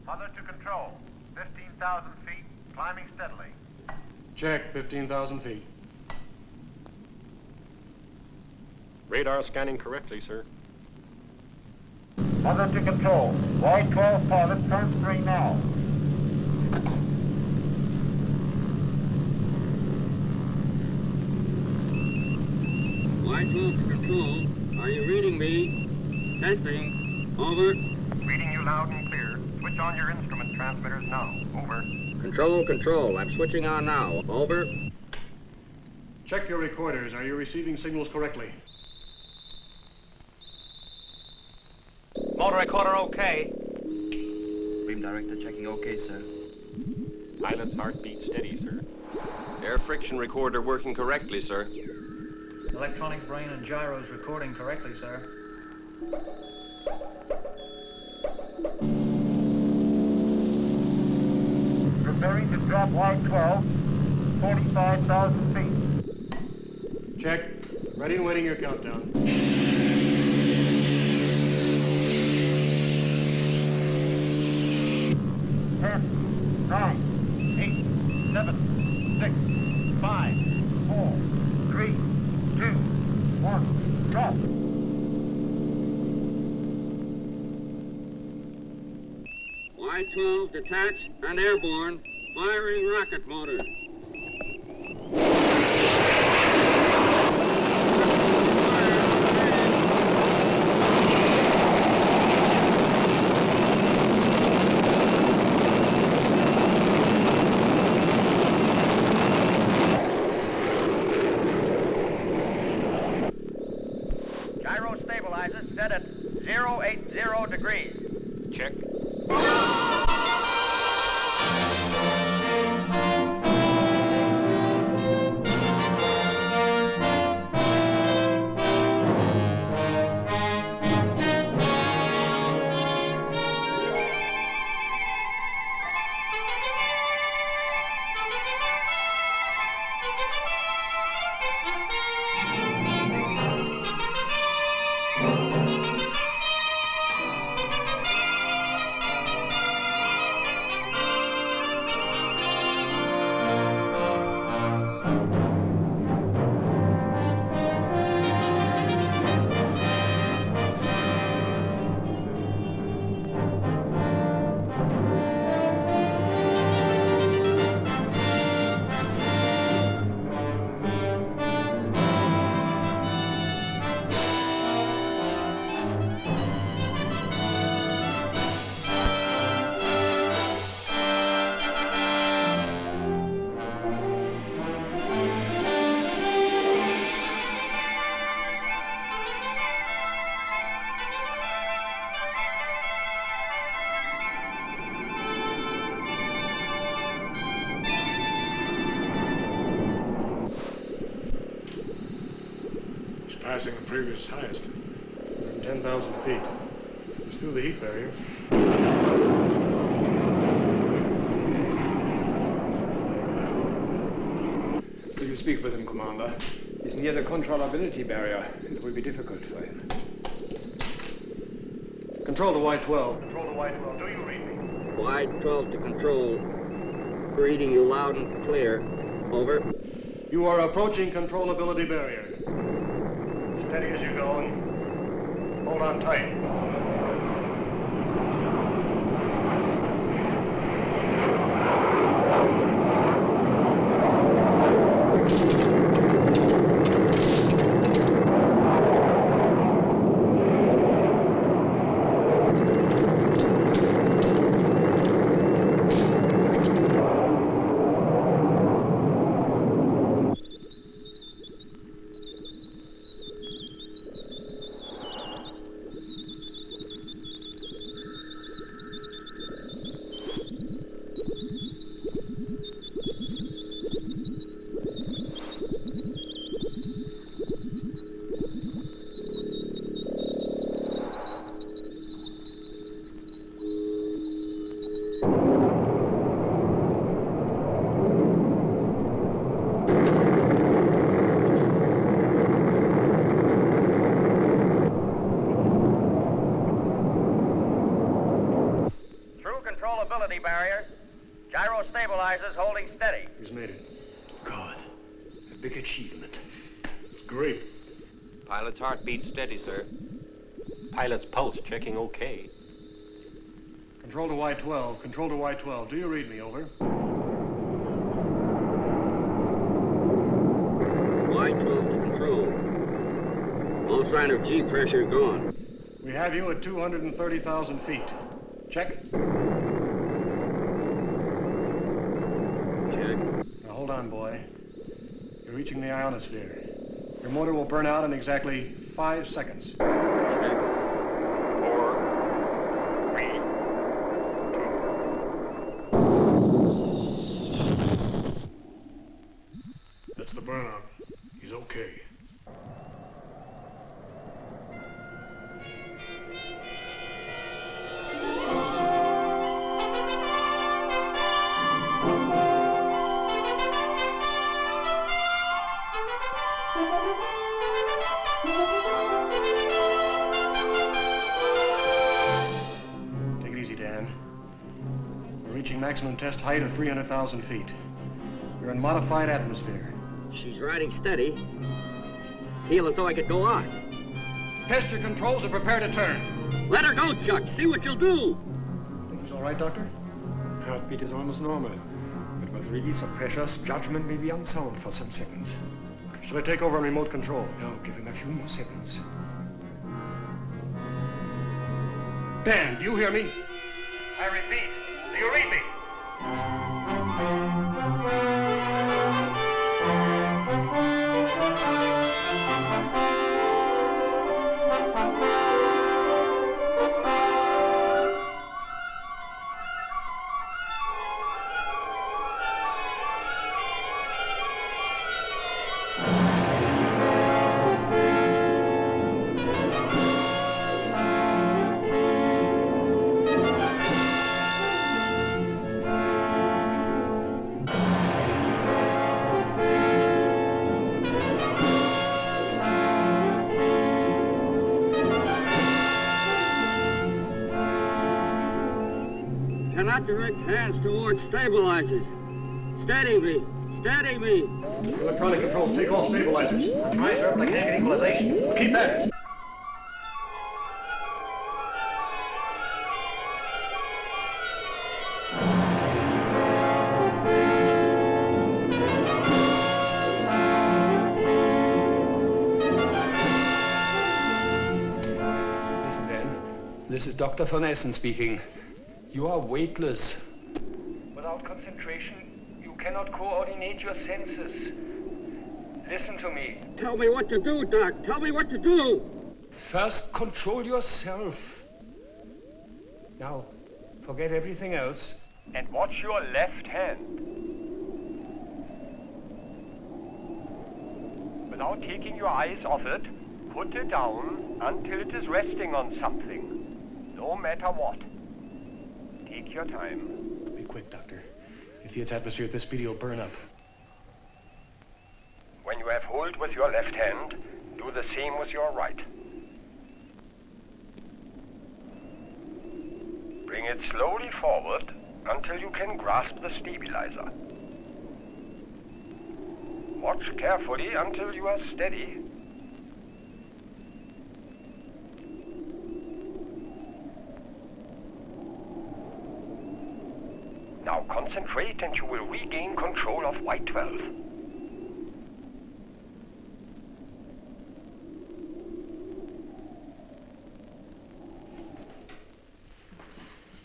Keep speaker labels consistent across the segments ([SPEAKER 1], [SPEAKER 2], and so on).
[SPEAKER 1] Mother to control. 15,000 feet, climbing steadily.
[SPEAKER 2] Check, 15,000 feet.
[SPEAKER 3] Radar scanning correctly, sir.
[SPEAKER 1] Mother to control. Y-12 pilot, turn 3 now.
[SPEAKER 4] Y-12 to control. Are you reading me? Testing. Over.
[SPEAKER 1] Reading you loud and clear. Switch on your instrument transmitters now. Over.
[SPEAKER 4] Control. I'm switching on now. Over.
[SPEAKER 2] Check your recorders. Are you receiving signals correctly?
[SPEAKER 1] Motor recorder okay.
[SPEAKER 5] Beam director checking okay, sir.
[SPEAKER 3] Pilot's heartbeat steady, sir.
[SPEAKER 6] Air friction recorder working correctly, sir.
[SPEAKER 5] Electronic brain and gyros recording correctly, sir.
[SPEAKER 1] Preparing to drop Y-12, 45,000 feet.
[SPEAKER 2] Check. Ready and waiting your countdown.
[SPEAKER 1] 10, 9, 8, 7, 6, 5, 4, 3, 2, 1, drop.
[SPEAKER 4] Y-12 detached and airborne. Firing rocket motor.
[SPEAKER 1] Gyro stabilizers set at 080 degrees.
[SPEAKER 3] Check.
[SPEAKER 2] Passing the previous highest. 10,000 feet. It's through the heat barrier.
[SPEAKER 7] Will you speak with him, Commander? He's near the controllability barrier. It will be difficult for him.
[SPEAKER 2] Control to Y-12.
[SPEAKER 1] Control to Y-12. Do you read me?
[SPEAKER 4] Y-12 to control. Reading you loud and clear. Over.
[SPEAKER 2] You are approaching controllability barrier.
[SPEAKER 1] Steady as you go and hold on tight.
[SPEAKER 6] holding steady.
[SPEAKER 2] He's made it.
[SPEAKER 7] God, a big achievement.
[SPEAKER 2] It's great.
[SPEAKER 6] Pilot's heartbeat steady, sir.
[SPEAKER 3] Pilot's pulse checking okay.
[SPEAKER 2] Control to Y12. Control to Y12. Do you read me? Over.
[SPEAKER 4] Y12 to control. All sign of G pressure gone.
[SPEAKER 2] We have you at 230,000 feet. Check.
[SPEAKER 4] Check.
[SPEAKER 2] Now hold on, boy. You're reaching the ionosphere. Your motor will burn out in exactly 5 seconds.
[SPEAKER 4] Check.
[SPEAKER 1] 4, 3, 2.
[SPEAKER 2] That's the burnout. He's okay. Take it easy, Dan. We're reaching maximum test height of 300,000 feet. You're in modified atmosphere.
[SPEAKER 4] She's riding steady. Feel as though I could go on.
[SPEAKER 2] Test your controls and prepare to turn.
[SPEAKER 4] Let her go, Chuck. See what you'll do.
[SPEAKER 2] Things all right, Doctor?
[SPEAKER 7] Heartbeat is almost normal. But with release of pressures, judgment may be unsound for some seconds.
[SPEAKER 2] Should I take over on remote control?
[SPEAKER 7] No, give him a few more seconds.
[SPEAKER 2] Dan, do you hear me?
[SPEAKER 1] I repeat, do you read me?
[SPEAKER 4] Cannot direct hands towards stabilizers. Steady me. Steady me.
[SPEAKER 2] Electronic controls, take all stabilizers.
[SPEAKER 5] Try, sir, but I can't get equalization.
[SPEAKER 2] Keep at it.
[SPEAKER 7] Listen, Dan. This is Dr. von Essen speaking. You are weightless.
[SPEAKER 8] Without concentration, you cannot coordinate your senses. Listen to me.
[SPEAKER 4] Tell me what to do, Doc. Tell me what to do.
[SPEAKER 7] First, control yourself. Now, forget everything else.
[SPEAKER 8] And watch your left hand. Without taking your eyes off it, put it down until it is resting on something. No matter what. Take your time.
[SPEAKER 2] Be quick, Doctor. If he hits atmosphere at this speed, he'll burn up.
[SPEAKER 8] When you have hold with your left hand, do the same with your right. Bring it slowly forward until you can grasp the stabilizer. Watch carefully until you are steady. Now concentrate and you will regain control of Y12.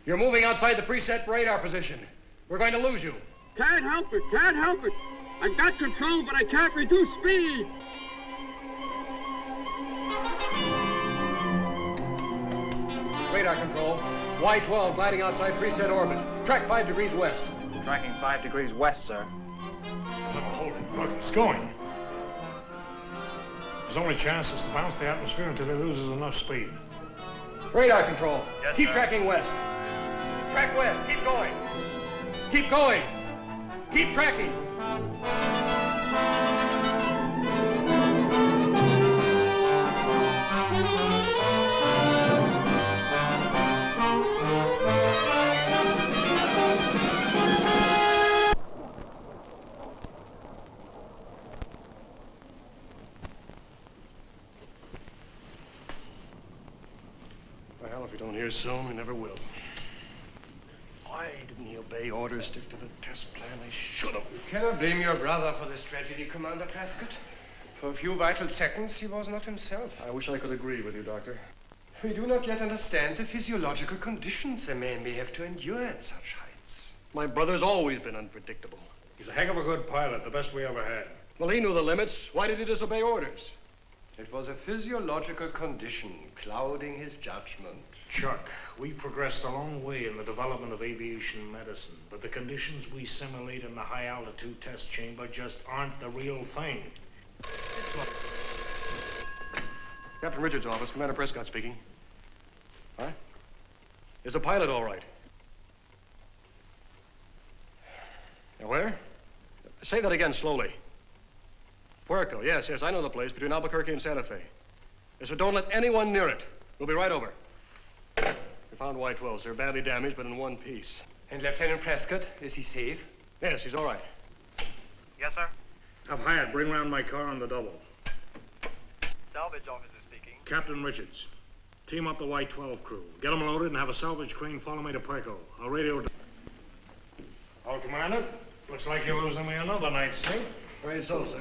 [SPEAKER 2] You're moving outside the preset radar position. We're going to lose you.
[SPEAKER 4] Can't help it. Can't help it. I've got control, but I can't reduce speed.
[SPEAKER 2] Radar control. Y12 gliding outside preset orbit. Track 5 degrees west.
[SPEAKER 5] Tracking 5 degrees west, sir.
[SPEAKER 2] Holy bug, it's going. His only chance is to bounce the atmosphere until he loses enough speed. Radar control.
[SPEAKER 1] Yes,
[SPEAKER 2] Keep
[SPEAKER 1] sir.
[SPEAKER 2] tracking west.
[SPEAKER 1] Track west, keep going.
[SPEAKER 2] Keep going. Keep tracking. one here soon. We never will. Why didn't he obey orders, stick to the test plan? They should have.
[SPEAKER 7] You cannot blame your brother for this tragedy, Commander Prescott. For a few vital seconds, he was not himself.
[SPEAKER 2] I wish I could agree with you, Doctor.
[SPEAKER 7] We do not yet understand the physiological conditions a man may have to endure at such heights.
[SPEAKER 2] My brother's always been unpredictable.
[SPEAKER 9] He's a heck of a good pilot, the best we ever had.
[SPEAKER 2] Well, he knew the limits. Why did he disobey orders?
[SPEAKER 7] It was a physiological condition clouding his judgment.
[SPEAKER 9] Chuck, we progressed a long way in the development of aviation medicine, but the conditions we simulate in the high-altitude test chamber just aren't the real thing.
[SPEAKER 2] Captain Richards' office, Commander Prescott speaking. Huh? Is the pilot all right? Now, where? Say that again slowly. Puerto, yes, I know the place, between Albuquerque and Santa Fe. Yes, so don't let anyone near it. We'll be right over. We found Y-12s. They're badly damaged, but in one piece.
[SPEAKER 7] And Lieutenant Prescott, is he safe?
[SPEAKER 2] Yes, he's all right.
[SPEAKER 8] Yes, sir.
[SPEAKER 9] Have Hyatt bring round my car on the double.
[SPEAKER 8] Salvage officer speaking.
[SPEAKER 9] Captain Richards, team up the Y-12 crew. Get them loaded and have a salvage crane follow me to Puerto. I'll radio... Oh, Commander, looks like you're losing me another night's sleep.
[SPEAKER 2] Afraid so, sir.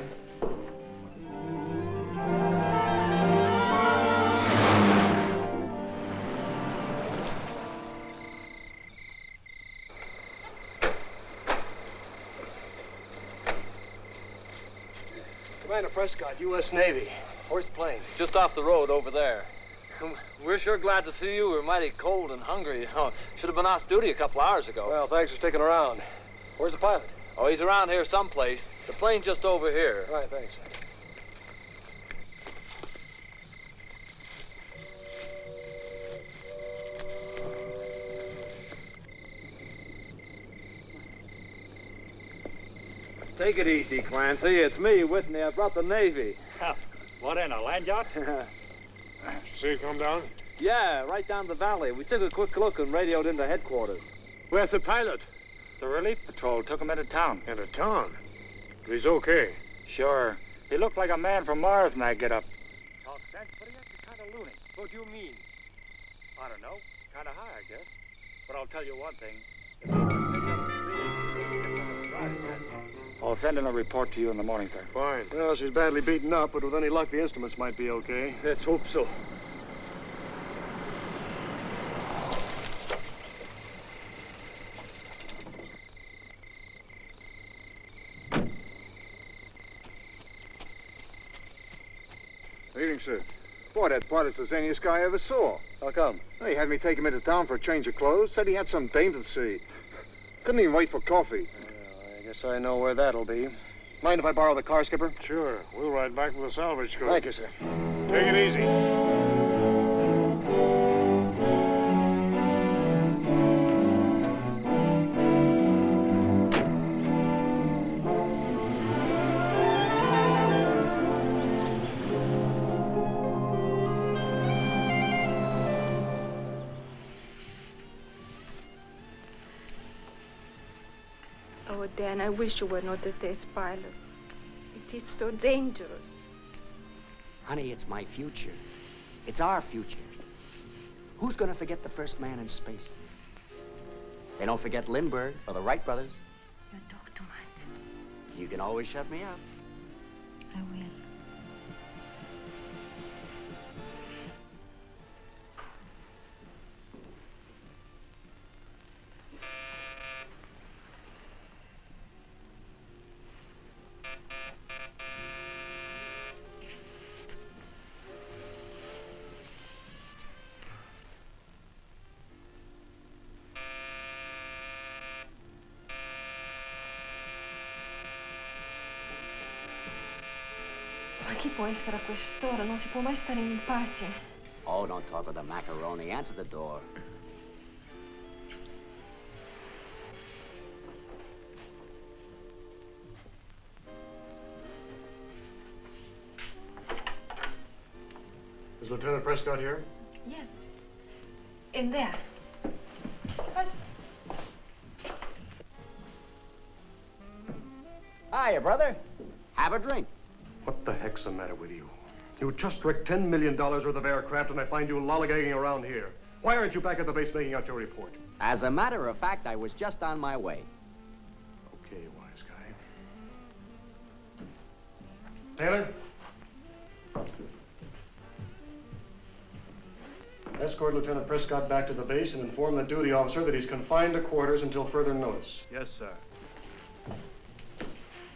[SPEAKER 2] Commander Prescott, U.S. Navy. Where's the plane?
[SPEAKER 10] Just off the road over there. We're sure glad to see you. We're mighty cold and hungry. Should have been off duty a couple hours ago.
[SPEAKER 2] Well, thanks for sticking around. Where's the pilot?
[SPEAKER 10] Oh, he's around here someplace. The plane's just over here.
[SPEAKER 2] All right, thanks.
[SPEAKER 10] Take it easy, Clancy. It's me, Whitney. I brought the Navy.
[SPEAKER 3] What in, a land yacht?
[SPEAKER 9] See it come down?
[SPEAKER 10] Yeah, right down the valley. We took a quick look and radioed into headquarters.
[SPEAKER 9] Where's the pilot?
[SPEAKER 3] The relief patrol took him into town.
[SPEAKER 9] Into town? He's okay.
[SPEAKER 3] Sure. He looked like a man from Mars in that get-up.
[SPEAKER 10] Talk sense, but he acted kind of loony.
[SPEAKER 3] What do you mean? I don't know. Kind of high, I guess. But I'll tell you one thing. I'll send in a report to you in the morning, sir.
[SPEAKER 9] Fine.
[SPEAKER 2] Well, she's badly beaten up, but with any luck, the instruments might be okay.
[SPEAKER 9] Let's hope so.
[SPEAKER 11] Evening, sir. Boy, that pilot's the zaniest guy I ever saw.
[SPEAKER 2] How come?
[SPEAKER 11] Well, he had me take him into town for a change of clothes. Said he had some dame to see. Couldn't even wait for coffee.
[SPEAKER 2] Well, I guess I know where that'll be. Mind if I borrow the car, Skipper?
[SPEAKER 9] Sure. We'll ride back with the salvage crew.
[SPEAKER 2] Thank you, sir.
[SPEAKER 9] Take it easy.
[SPEAKER 12] Oh, Dan, I wish you were not a test pilot. It is so dangerous.
[SPEAKER 13] Honey, it's my future. It's our future. Who's gonna forget the first man in space? They don't forget Lindbergh or the Wright brothers.
[SPEAKER 12] You talk too much.
[SPEAKER 13] You can always shut me up.
[SPEAKER 12] I will. Ma chi può essere a quest'ora? Non si può mai stare in pace.
[SPEAKER 13] Oh, don't talk with the macaroni. Answer the door.
[SPEAKER 2] Is Lieutenant Prescott here?
[SPEAKER 12] Yes. In there. But
[SPEAKER 13] Hiya, brother. Have a drink.
[SPEAKER 2] What the heck's the matter with you? You just wrecked $10 million worth of aircraft, and I find you lollygagging around here. Why aren't you back at the base making out your report?
[SPEAKER 13] As a matter of fact, I was just on my way.
[SPEAKER 2] Okay, wise guy. Taylor? Escort Lieutenant Prescott back to the base and inform the duty officer that he's confined to quarters until further notice.
[SPEAKER 1] Yes, sir.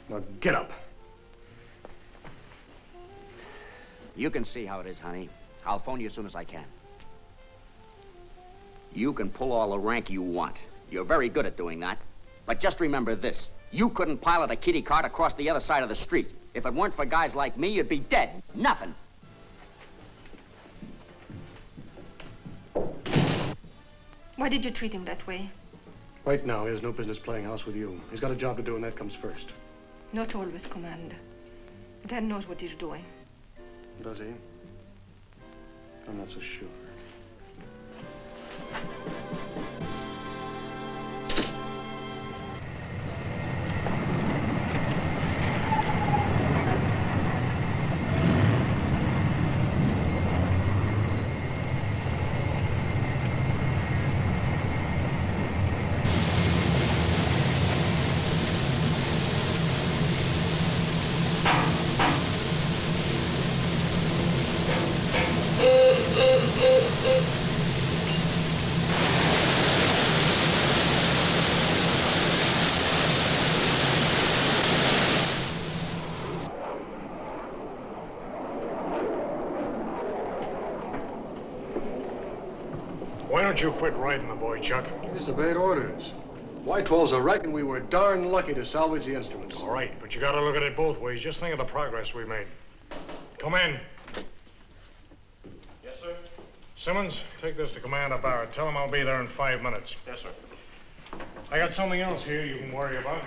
[SPEAKER 2] Now, get up.
[SPEAKER 13] You can see how it is, honey. I'll phone you as soon as I can. You can pull all the rank you want. You're very good at doing that. But just remember this. You couldn't pilot a kitty cart across the other side of the street. If it weren't for guys like me, you'd be dead. Nothing.
[SPEAKER 12] Why did you treat him that way?
[SPEAKER 2] Right now, he has no business playing house with you. He's got a job to do, and that comes first.
[SPEAKER 12] Not always, Commander. Dan knows what he's doing.
[SPEAKER 2] Does he? I'm not so sure.
[SPEAKER 9] Why don't you quit riding the boy, Chuck?
[SPEAKER 2] These are bad orders. Y-12's a wreck, and we were darn lucky to salvage the instruments.
[SPEAKER 9] All right, but you gotta look at it both ways. Just think of the progress we made. Come in.
[SPEAKER 1] Yes, sir.
[SPEAKER 9] Simmons, take this to Commander Barrett. Tell him I'll be there in 5 minutes.
[SPEAKER 1] Yes, sir.
[SPEAKER 9] I got something else here you can worry about.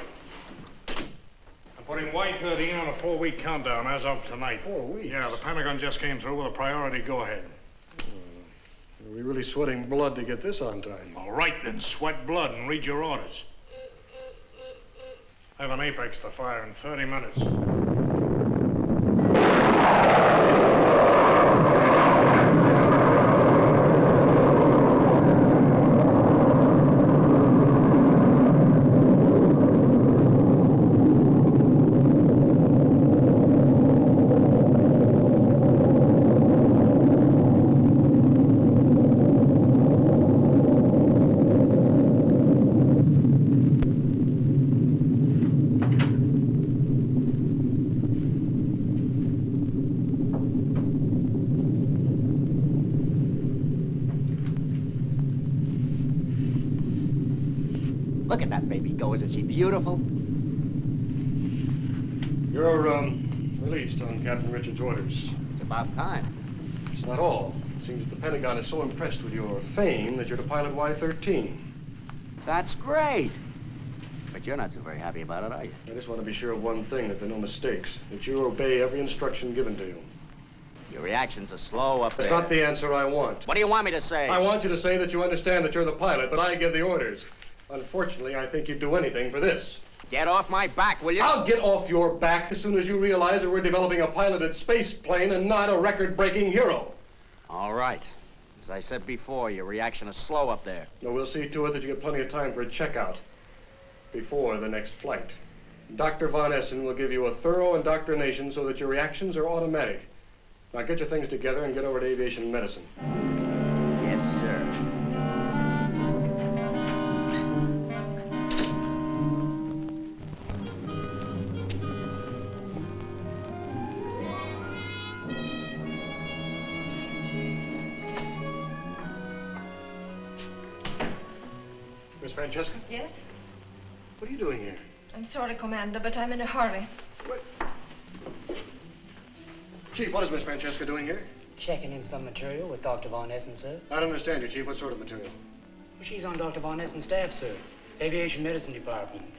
[SPEAKER 9] I'm putting Y-13 on a 4-week countdown as of tonight.
[SPEAKER 2] 4 weeks?
[SPEAKER 9] Yeah, the Pentagon just came through with a priority go-ahead.
[SPEAKER 2] Are we really sweating blood to get this on time?
[SPEAKER 9] All right, then sweat blood and read your orders. I have an Apex to fire in 30 minutes.
[SPEAKER 13] Look at that baby go. Isn't she beautiful?
[SPEAKER 2] You're, released on Captain Richards' orders.
[SPEAKER 13] It's about time.
[SPEAKER 2] It's not all. It seems the Pentagon is so impressed with your fame that you're to pilot Y-13.
[SPEAKER 13] That's great. But you're not so very happy about it, are you?
[SPEAKER 2] I just want to be sure of one thing, that there are no mistakes, that you obey every instruction given to you.
[SPEAKER 13] Your reactions are slow up there.
[SPEAKER 2] That's not the answer I want.
[SPEAKER 13] What do you want me to say?
[SPEAKER 2] I want you to say that you understand that you're the pilot, but I give the orders. Unfortunately, I think you'd do anything for this.
[SPEAKER 13] Get off my back, will you?
[SPEAKER 2] I'll get off your back as soon as you realize that we're developing a piloted space plane and not a record-breaking hero.
[SPEAKER 13] All right. As I said before, your reaction is slow up there.
[SPEAKER 2] No, we'll see to it that you get plenty of time for a checkout before the next flight. Dr. Von Essen will give you a thorough indoctrination so that your reactions are automatic. Now get your things together and get over to aviation medicine.
[SPEAKER 13] Yes, sir.
[SPEAKER 2] Miss Francesca?
[SPEAKER 12] Yes?
[SPEAKER 2] What are you doing here?
[SPEAKER 12] I'm sorry, Commander, but I'm in a hurry.
[SPEAKER 2] What? Chief, what is Miss Francesca doing here?
[SPEAKER 14] Checking in some material with Dr. Von Essen, sir.
[SPEAKER 2] I don't understand you, Chief. What sort of material?
[SPEAKER 14] She's on Dr. Von Essen's staff, sir. Aviation Medicine Department.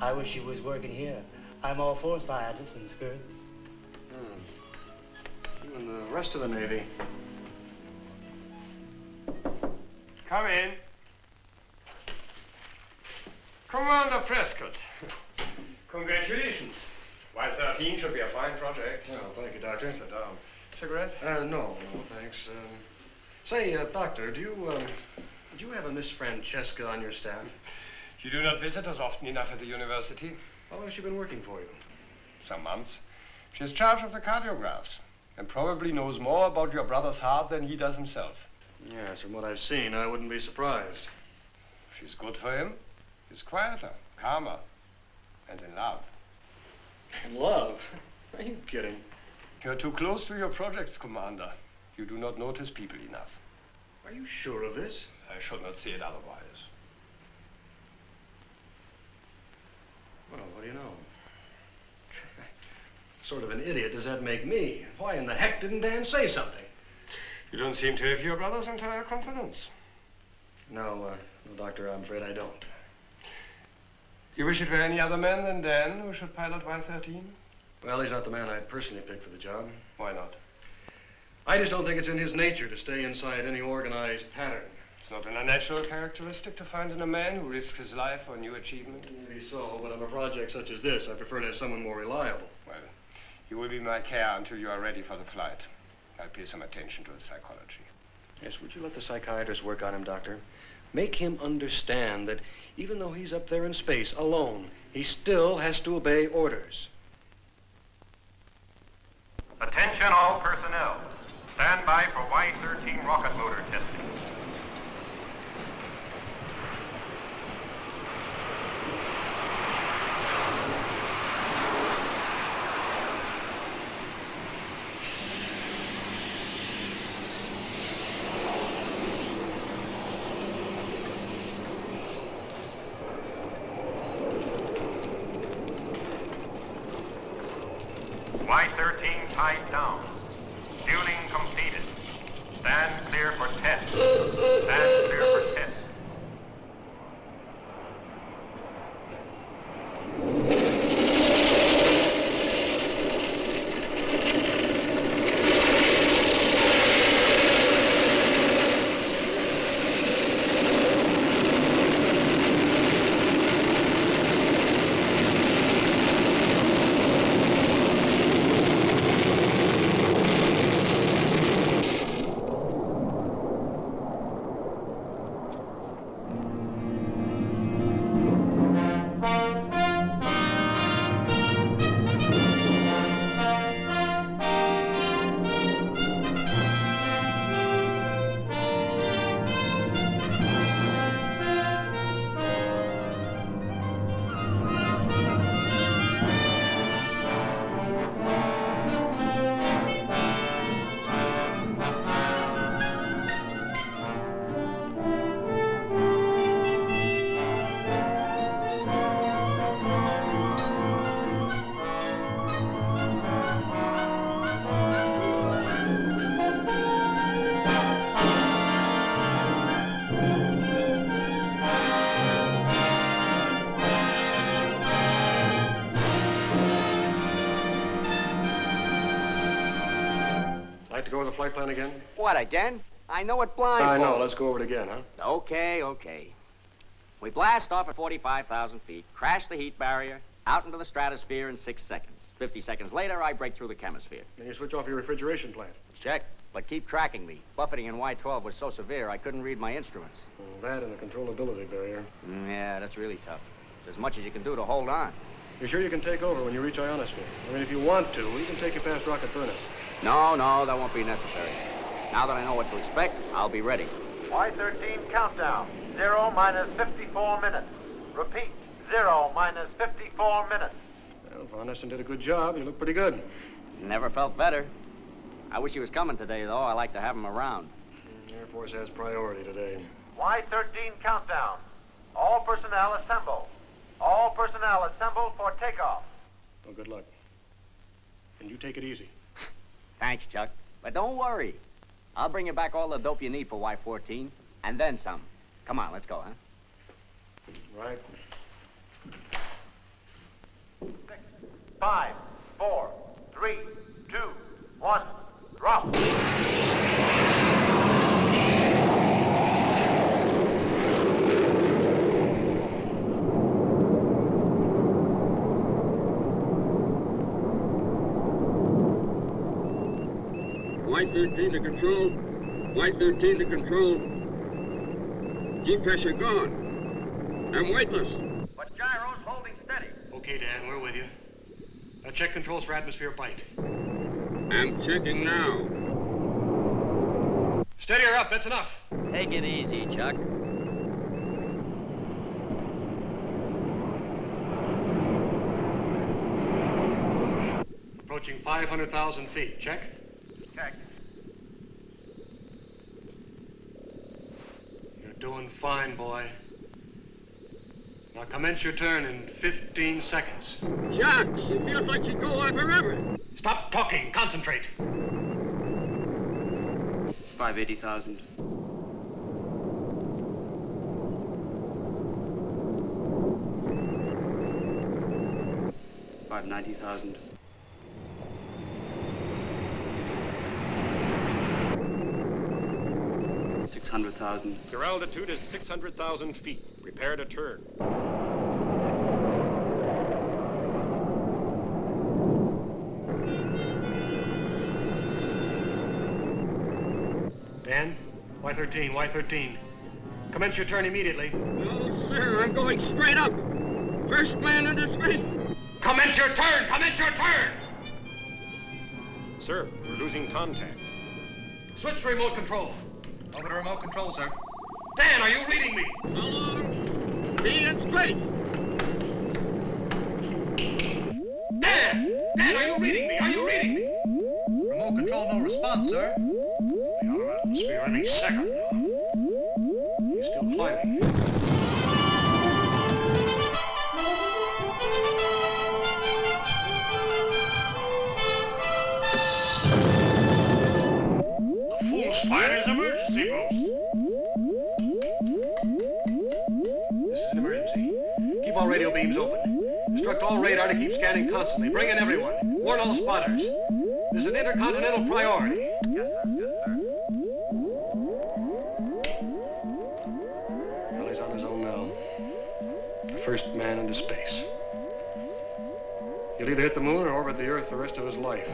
[SPEAKER 14] I wish she was working here. I'm all for scientists and skirts.
[SPEAKER 2] You and the rest of the Navy.
[SPEAKER 8] Come in. Commander Prescott. Congratulations. Y-13 should be a fine project.
[SPEAKER 2] Oh, thank you, Doctor.
[SPEAKER 8] Sit down. Cigarette?
[SPEAKER 2] No, thanks. Say, Doctor, do you have a Miss Francesca on your staff?
[SPEAKER 7] You do not visit us often enough at the university.
[SPEAKER 2] How long has she been working for you?
[SPEAKER 7] Some months. She has charge of the cardiographs and probably knows more about your brother's heart than he does himself.
[SPEAKER 2] Yes, from what I've seen, I wouldn't be surprised.
[SPEAKER 7] She's good for him. He's quieter, calmer, and in love.
[SPEAKER 2] In love? Are you kidding?
[SPEAKER 7] You're too close to your projects, Commander. You do not notice people enough.
[SPEAKER 2] Are you sure of this?
[SPEAKER 7] I should not see it otherwise.
[SPEAKER 2] Well, what do you know? Sort of an idiot does that make me? Why in the heck didn't Dan say something?
[SPEAKER 7] You don't seem to have your brother's entire confidence.
[SPEAKER 2] No, Doctor, I'm afraid I don't.
[SPEAKER 7] You wish it were any other man than Dan who should pilot Y-13?
[SPEAKER 2] Well, he's not the man I'd personally pick for the job.
[SPEAKER 7] Why not?
[SPEAKER 2] I just don't think it's in his nature to stay inside any organized pattern.
[SPEAKER 7] It's not an unnatural characteristic to find in a man who risks his life for new achievement.
[SPEAKER 2] Maybe so, but on a project such as this, I prefer to have someone more reliable.
[SPEAKER 7] Well, you will be my care until you are ready for the flight. I'll pay some attention to his psychology.
[SPEAKER 2] Yes, would you let the psychiatrist work on him, Doctor? Make him understand that even though he's up there in space alone, he still has to obey orders.
[SPEAKER 15] Attention all personnel. Stand by for Y-13 rocket motor testing. Y-13 tied down. Fueling completed. Stand clear for test. Stand clear for test.
[SPEAKER 2] Flight plan again?
[SPEAKER 13] What, again? I know it blindfold.
[SPEAKER 2] I know. Let's go over it again, huh?
[SPEAKER 13] Okay. We blast off at 45,000 feet, crash the heat barrier, out into the stratosphere in 6 seconds. 50 seconds later, I break through the chemisphere.
[SPEAKER 2] Then you switch off your refrigeration plant.
[SPEAKER 13] Check, but keep tracking me. Buffeting in Y-12 was so severe, I couldn't read my instruments.
[SPEAKER 2] Well, that and the controllability barrier.
[SPEAKER 13] Yeah, that's really tough. It's as much as you can do to hold on.
[SPEAKER 2] You sure you can take over when you reach ionosphere? I mean, if you want to, we can take you past Rocket Furnace.
[SPEAKER 13] No, that won't be necessary. Now that I know what to expect, I'll be ready.
[SPEAKER 15] Y-13 countdown. 0 minus 54 minutes. Repeat, 0 minus 54 minutes.
[SPEAKER 2] Well, Von Esten did a good job. You look pretty good.
[SPEAKER 13] Never felt better. I wish he was coming today, though. I like to have him around.
[SPEAKER 2] The Air Force has priority today.
[SPEAKER 15] Y-13 countdown. All personnel assemble. All personnel assemble for takeoff.
[SPEAKER 2] Well, good luck. And you take it easy.
[SPEAKER 13] Thanks, Chuck. But don't worry. I'll bring you back all the dope you need for Y-14, and then some. Come on, let's go, huh?
[SPEAKER 2] Right.
[SPEAKER 15] 5, 4, 3, 2, 1, drop.
[SPEAKER 4] Y-13 to control. Y-13 to control. G-pressure gone. I'm weightless.
[SPEAKER 15] But gyro's holding steady.
[SPEAKER 2] Okay, Dan, we're with you. Now check controls for atmosphere bite.
[SPEAKER 4] I'm checking now.
[SPEAKER 2] Steady her up, that's enough.
[SPEAKER 16] Take it easy, Chuck.
[SPEAKER 2] Approaching 500,000 feet. Check?
[SPEAKER 15] Check.
[SPEAKER 2] You're doing fine, boy. Now commence your turn in 15 seconds.
[SPEAKER 4] Chuck, she feels like she'd go on forever.
[SPEAKER 2] Stop talking. Concentrate.
[SPEAKER 17] 580,000. 590,000. 600,000.
[SPEAKER 7] Your altitude is 600,000 feet. Prepare to turn.
[SPEAKER 2] Dan, Y-13, Y-13. Commence your turn immediately.
[SPEAKER 4] No, sir, I'm going straight up. First man into space.
[SPEAKER 2] Commence your turn! Commence your turn!
[SPEAKER 7] Sir, we're losing contact.
[SPEAKER 2] Switch to remote control. Over to remote control, sir. Dan, are you reading me?
[SPEAKER 4] So long. See you in space.
[SPEAKER 2] Dan! Dan, are you reading me? Are you reading me?
[SPEAKER 5] Remote control, no response, sir.
[SPEAKER 9] Be out of atmosphere any second.
[SPEAKER 2] He's still climbing.
[SPEAKER 9] The fool's fired his emergency boost.
[SPEAKER 2] This is an emergency. Keep all radio beams open. Instruct all radar to keep scanning constantly. Bring in everyone. Warn all spotters. This is an intercontinental priority.
[SPEAKER 15] Yes, sir. Yes, sir.
[SPEAKER 2] Well, he's on his own now. The first man into space. He'll either hit the moon or orbit the Earth the rest of his life.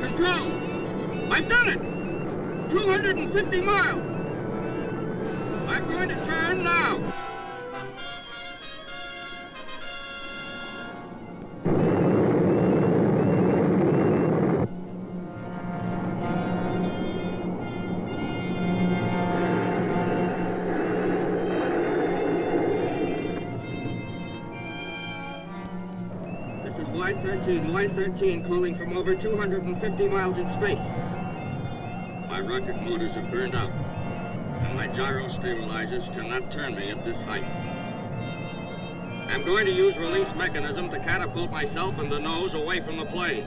[SPEAKER 4] Control! I've done it! 250 miles! I'm going to turn now. Y-13 calling from over 250 miles in space. My rocket motors have burned out, and my gyro stabilizers cannot turn me at this height. I'm going to use release mechanism to catapult myself and the nose away from the plane.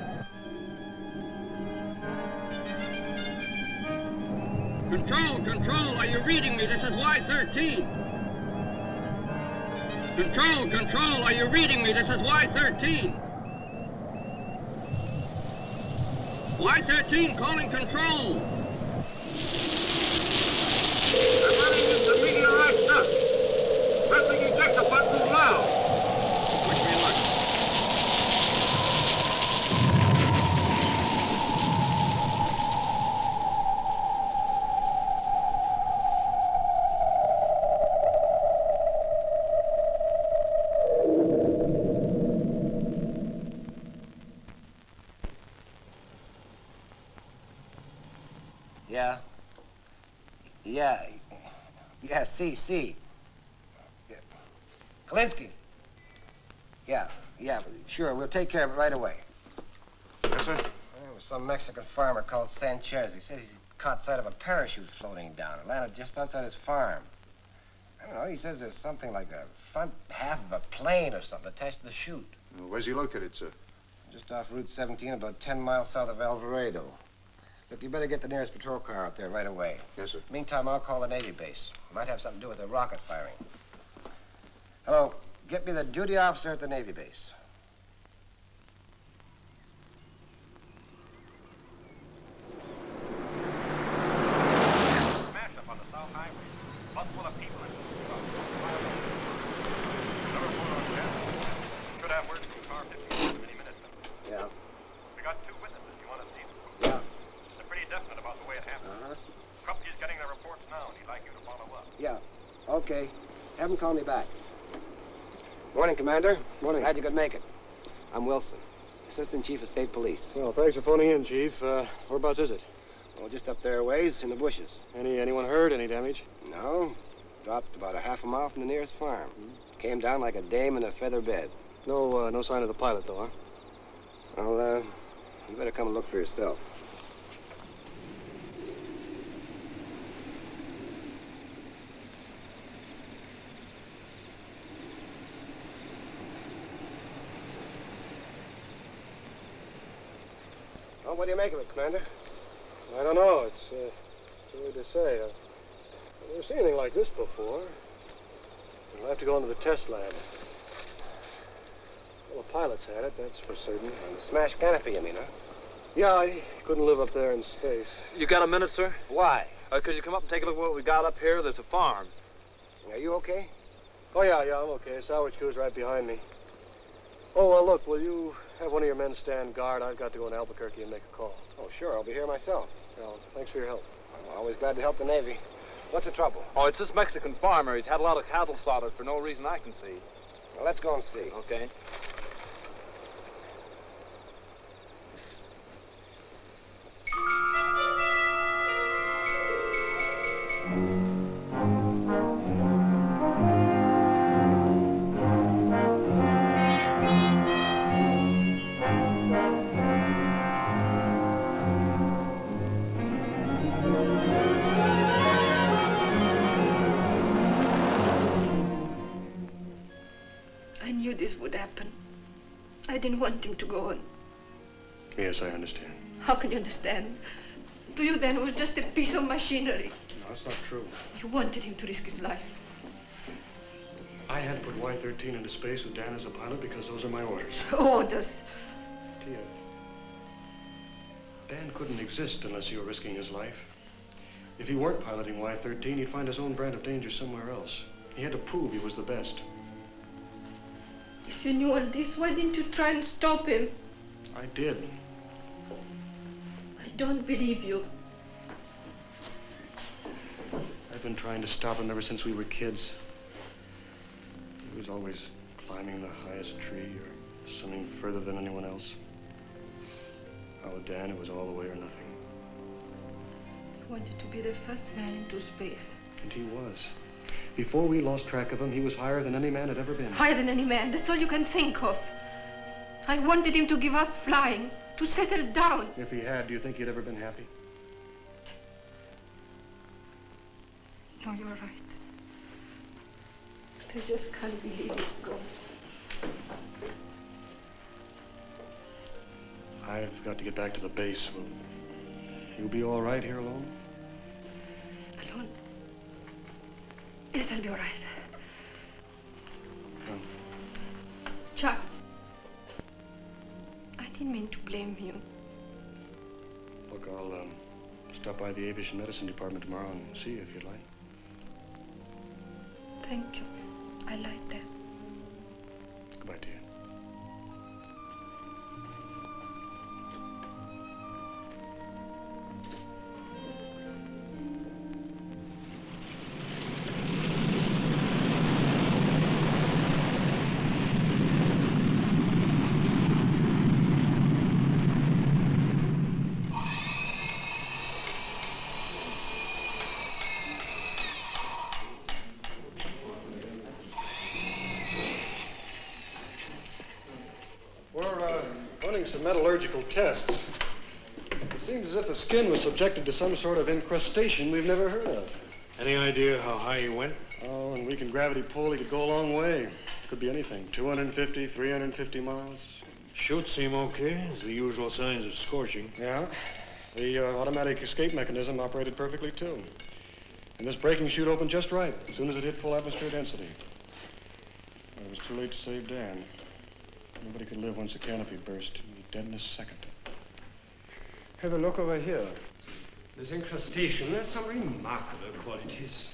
[SPEAKER 4] Control, are you reading me? This is Y-13. Control, are you reading me? This is Y-13. Y-13 calling control. I'm running into meteorite dust. Pressing ejector button now. Wish me luck.
[SPEAKER 18] Yeah, see. Kalinsky. Yeah, sure, we'll take care of it right away.
[SPEAKER 2] Yes, sir?
[SPEAKER 18] There was some Mexican farmer called Sanchez. He says he caught sight of a parachute floating down. It landed just outside his farm. I don't know, he says there's something like a front half of a plane or something attached to the chute.
[SPEAKER 11] Where's he located, sir?
[SPEAKER 18] Just off Route 17, about 10 miles south of Alvarado. Look, you better get the nearest patrol car out there right away.
[SPEAKER 2] Yes, sir.
[SPEAKER 18] Meantime, I'll call the Navy base. It might have something to do with the rocket firing. Hello, get me the duty officer at the Navy base.
[SPEAKER 15] Smash up on the South Highway. Bus full of people and Number 4 on 10. Should have word from car 15 any minute.
[SPEAKER 18] Yeah.
[SPEAKER 15] We got 2 witnesses. You want to see them?
[SPEAKER 18] Yeah.
[SPEAKER 15] They're pretty definite about the way it happened. Krupke's getting their reports now, and he'd like you to follow up.
[SPEAKER 18] Yeah. Okay. Have him call me back. Morning, Commander.
[SPEAKER 2] Morning.
[SPEAKER 18] Glad you could make it. I'm Wilson, Assistant Chief of State Police.
[SPEAKER 2] Well, thanks for phoning in, Chief. Whereabouts is it?
[SPEAKER 18] Well, just up there a ways in the bushes.
[SPEAKER 2] Anyone hurt? Any damage?
[SPEAKER 18] No. Dropped about a half a mile from the nearest farm. Came down like a dame in a feather bed.
[SPEAKER 2] No sign of the pilot, though, huh?
[SPEAKER 18] Well, you better come and look for yourself. Well, what do you make of it, Commander?
[SPEAKER 2] I don't know. It's too early to say. I've never seen anything like this before. I'll have to go into the test lab. Well, the pilots had it, that's for certain.
[SPEAKER 18] And the smashed canopy, you mean, huh?
[SPEAKER 2] Yeah, he couldn't live up there in space.
[SPEAKER 10] You got a minute, sir?
[SPEAKER 18] Why?
[SPEAKER 10] Could you come up and take a look at what we got up here? There's a farm.
[SPEAKER 18] Are you okay?
[SPEAKER 2] Oh, yeah, I'm okay. Salvage crew's right behind me. Oh, well, look, will you have one of your men stand guard? I've got to go to Albuquerque and make a call.
[SPEAKER 18] Oh, sure. I'll be here myself.
[SPEAKER 2] Well, thanks for your help.
[SPEAKER 18] I'm always glad to help the Navy. What's the trouble?
[SPEAKER 10] Oh, it's this Mexican farmer. He's had a lot of cattle slaughtered for no reason I can see.
[SPEAKER 18] Well, let's go and see.
[SPEAKER 10] Okay.
[SPEAKER 12] I knew this would happen. I didn't want him to go on.
[SPEAKER 2] Yes, I understand.
[SPEAKER 12] How can you understand? To you then it was just a piece of machinery.
[SPEAKER 2] No, that's not true.
[SPEAKER 12] You wanted him to risk his life.
[SPEAKER 2] I had to put Y-13 into space with Dan as a pilot because those are my orders.
[SPEAKER 12] Orders.
[SPEAKER 2] Tia, Dan couldn't exist unless he were risking his life. If he weren't piloting Y-13, he'd find his own brand of danger somewhere else. He had to prove he was the best.
[SPEAKER 12] If you knew all this, why didn't you try and stop him?
[SPEAKER 2] I did.
[SPEAKER 12] I don't believe you.
[SPEAKER 2] I've been trying to stop him ever since we were kids. He was always climbing the highest tree or swimming further than anyone else. Now with Dan, it was all the way or nothing.
[SPEAKER 12] He wanted to be the first man into space.
[SPEAKER 2] And he was. Before we lost track of him, he was higher than any man had ever been.
[SPEAKER 12] Higher than any man, that's all you can think of. I wanted him to give up flying, to settle down.
[SPEAKER 2] If he had, do you think he'd ever been happy?
[SPEAKER 12] No, you're right. But I just can't believe he's gone.
[SPEAKER 2] I've got to get back to the base. Will you be all right here alone?
[SPEAKER 12] Alone? Yes, I'll be all right.
[SPEAKER 2] Well,
[SPEAKER 12] Chuck, I didn't mean to blame you.
[SPEAKER 2] look, I'll stop by the aviation medicine department tomorrow and see you if you'd like.
[SPEAKER 12] Thank you. I like that.
[SPEAKER 2] Goodbye to you. Some metallurgical tests. It seems as if the skin was subjected to some sort of incrustation we've never heard of.
[SPEAKER 9] Any idea how high you went?
[SPEAKER 2] Oh, in weakened gravity pull, he could go a long way. Could be anything. 250, 350 miles.
[SPEAKER 9] Chutes seem okay. There's the usual signs of scorching.
[SPEAKER 2] Yeah. The automatic escape mechanism operated perfectly, too. And this braking chute opened just right, as soon as it hit full atmosphere density. Well, it was too late to save Dan. Nobody could live once the canopy burst. He'd be dead in a second.
[SPEAKER 7] Have a look over here. This incrustation has some remarkable qualities.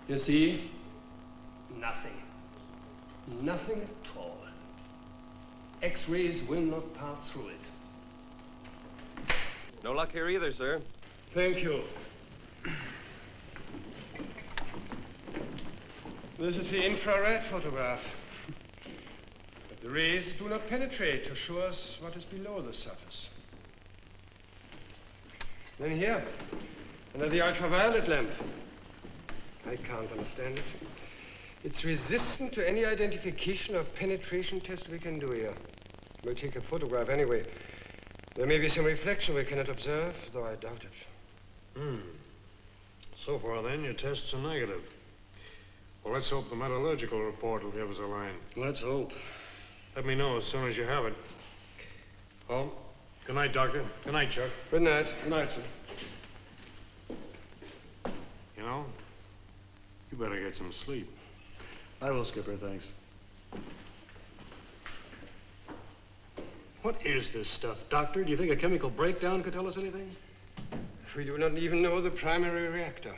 [SPEAKER 7] You see? Nothing. Nothing at all. X-rays will not pass through it.
[SPEAKER 6] No luck here either, sir.
[SPEAKER 7] Thank you. This is the infrared photograph. But the rays do not penetrate to show us what is below the surface. Then here, under the ultraviolet lamp. I can't understand it. It's resistant to any identification or penetration test we can do here. We'll take a photograph anyway. There may be some reflection we cannot observe, though I doubt it.
[SPEAKER 9] So far, then, your tests are negative. Well, let's hope the metallurgical report will give us a line.
[SPEAKER 2] Let's hope.
[SPEAKER 9] Let me know as soon as you have it. Well, good night, Doctor. Good night, Chuck.
[SPEAKER 7] Good night.
[SPEAKER 2] Good night, sir.
[SPEAKER 9] You know, you better get some sleep.
[SPEAKER 2] I will, Skipper, thanks. What is this stuff, Doctor? Do you think a chemical breakdown could tell us anything?
[SPEAKER 7] We do not even know the primary reactor.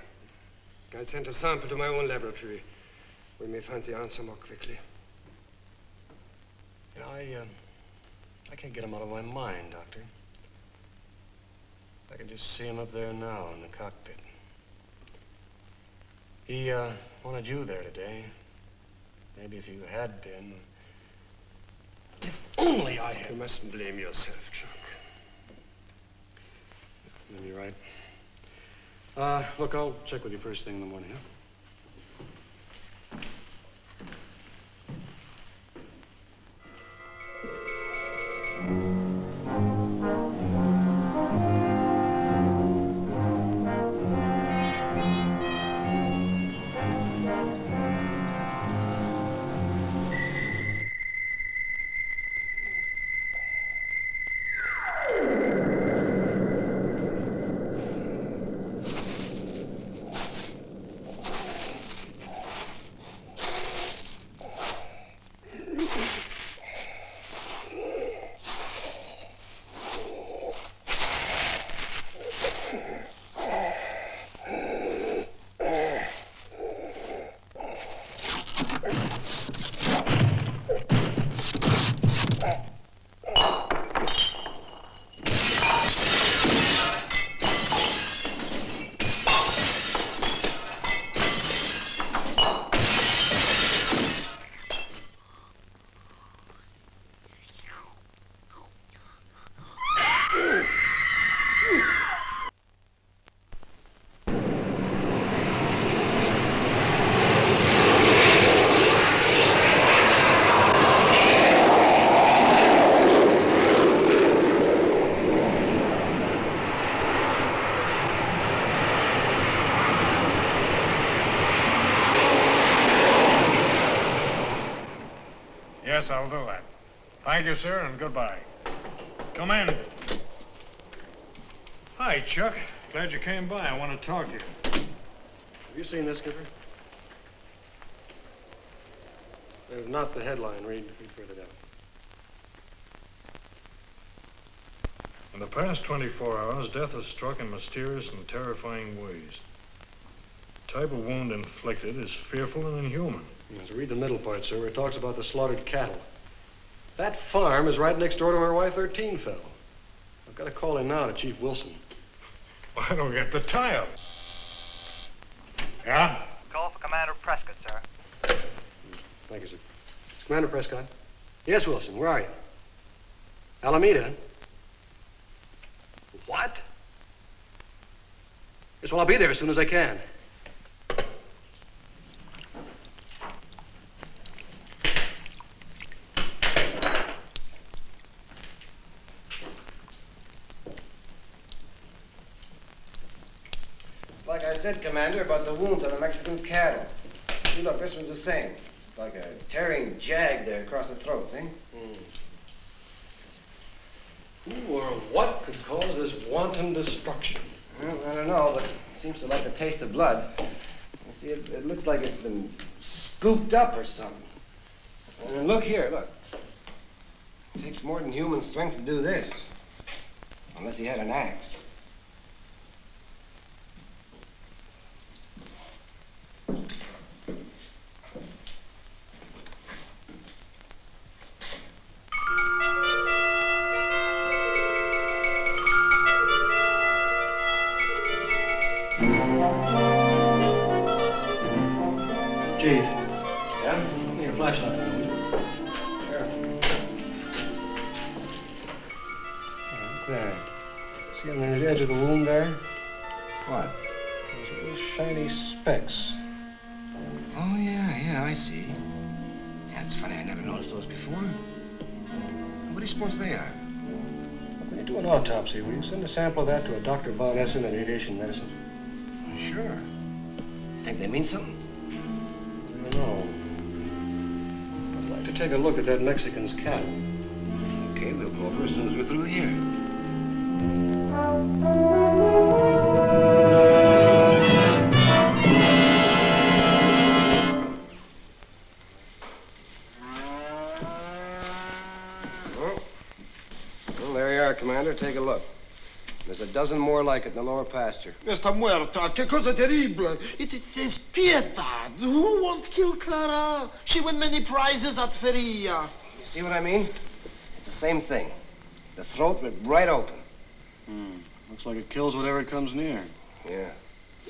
[SPEAKER 7] I sent a sample to my own laboratory. We may find the answer more quickly.
[SPEAKER 2] You know, I can't get him out of my mind, Doctor. I can just see him up there now in the cockpit. He wanted you there today. Maybe if you had been. If only I had.
[SPEAKER 7] You mustn't blame yourself, Chuck.
[SPEAKER 2] Maybe you're right. Look, I'll check with you first thing in the morning, huh?
[SPEAKER 9] Yes, I'll do that. Thank you, sir, and goodbye. Come in. Hi, Chuck. Glad you came by. I want to talk to you.
[SPEAKER 2] Have you seen this, Skipper? There's not the headline. Read further down.
[SPEAKER 9] In the past 24 hours, death has struck in mysterious and terrifying ways. The type of wound inflicted is fearful and inhuman.
[SPEAKER 2] Yes, read the middle part, sir, where it talks about the slaughtered cattle. That farm is right next door to where Y-13 fell. I've got to call in now to Chief Wilson.
[SPEAKER 9] I don't get the tile. Yeah?
[SPEAKER 16] Call for Commander Prescott, sir.
[SPEAKER 2] Thank you, sir. Commander Prescott. Yes, Wilson, where are you? Alameda? What? Yes, well, I'll be there as soon as I can.
[SPEAKER 18] I said, Commander, about the wounds on the Mexican cattle. See, look, this one's the same. It's like a tearing jag there across the throat, see?
[SPEAKER 2] Who or what could cause this wanton destruction?
[SPEAKER 18] Well, I don't know, but it seems to like the taste of blood. You see, it looks like it's been scooped up or something. And look here, look. It takes more than human strength to do this. Unless he had an axe.
[SPEAKER 2] Chief. Yeah? Give me your flashlight. There. See on the edge of the wound there?
[SPEAKER 18] What?
[SPEAKER 2] Those little shiny specks.
[SPEAKER 18] Oh, yeah, I see. Yeah, it's funny, I never noticed those before. What do you suppose they are?
[SPEAKER 2] When you do an autopsy, will you send a sample of that to a Dr. Von Essen at Aviation Medicine?
[SPEAKER 18] Sure. You think they mean something?
[SPEAKER 2] I don't know. I'd like to take a look at that Mexican's cattle.
[SPEAKER 18] Okay, we'll go over as soon as we're through here. Well, there you are, Commander. Take a look. There's a dozen more like it in the lower pasture.
[SPEAKER 11] Esta muerta, che cosa terrible. It is pietà. Who won't kill Clara? She won many prizes at Feria.
[SPEAKER 18] You see what I mean? It's the same thing. The throat ripped right open.
[SPEAKER 2] Looks like it kills whatever it comes near.
[SPEAKER 18] Yeah.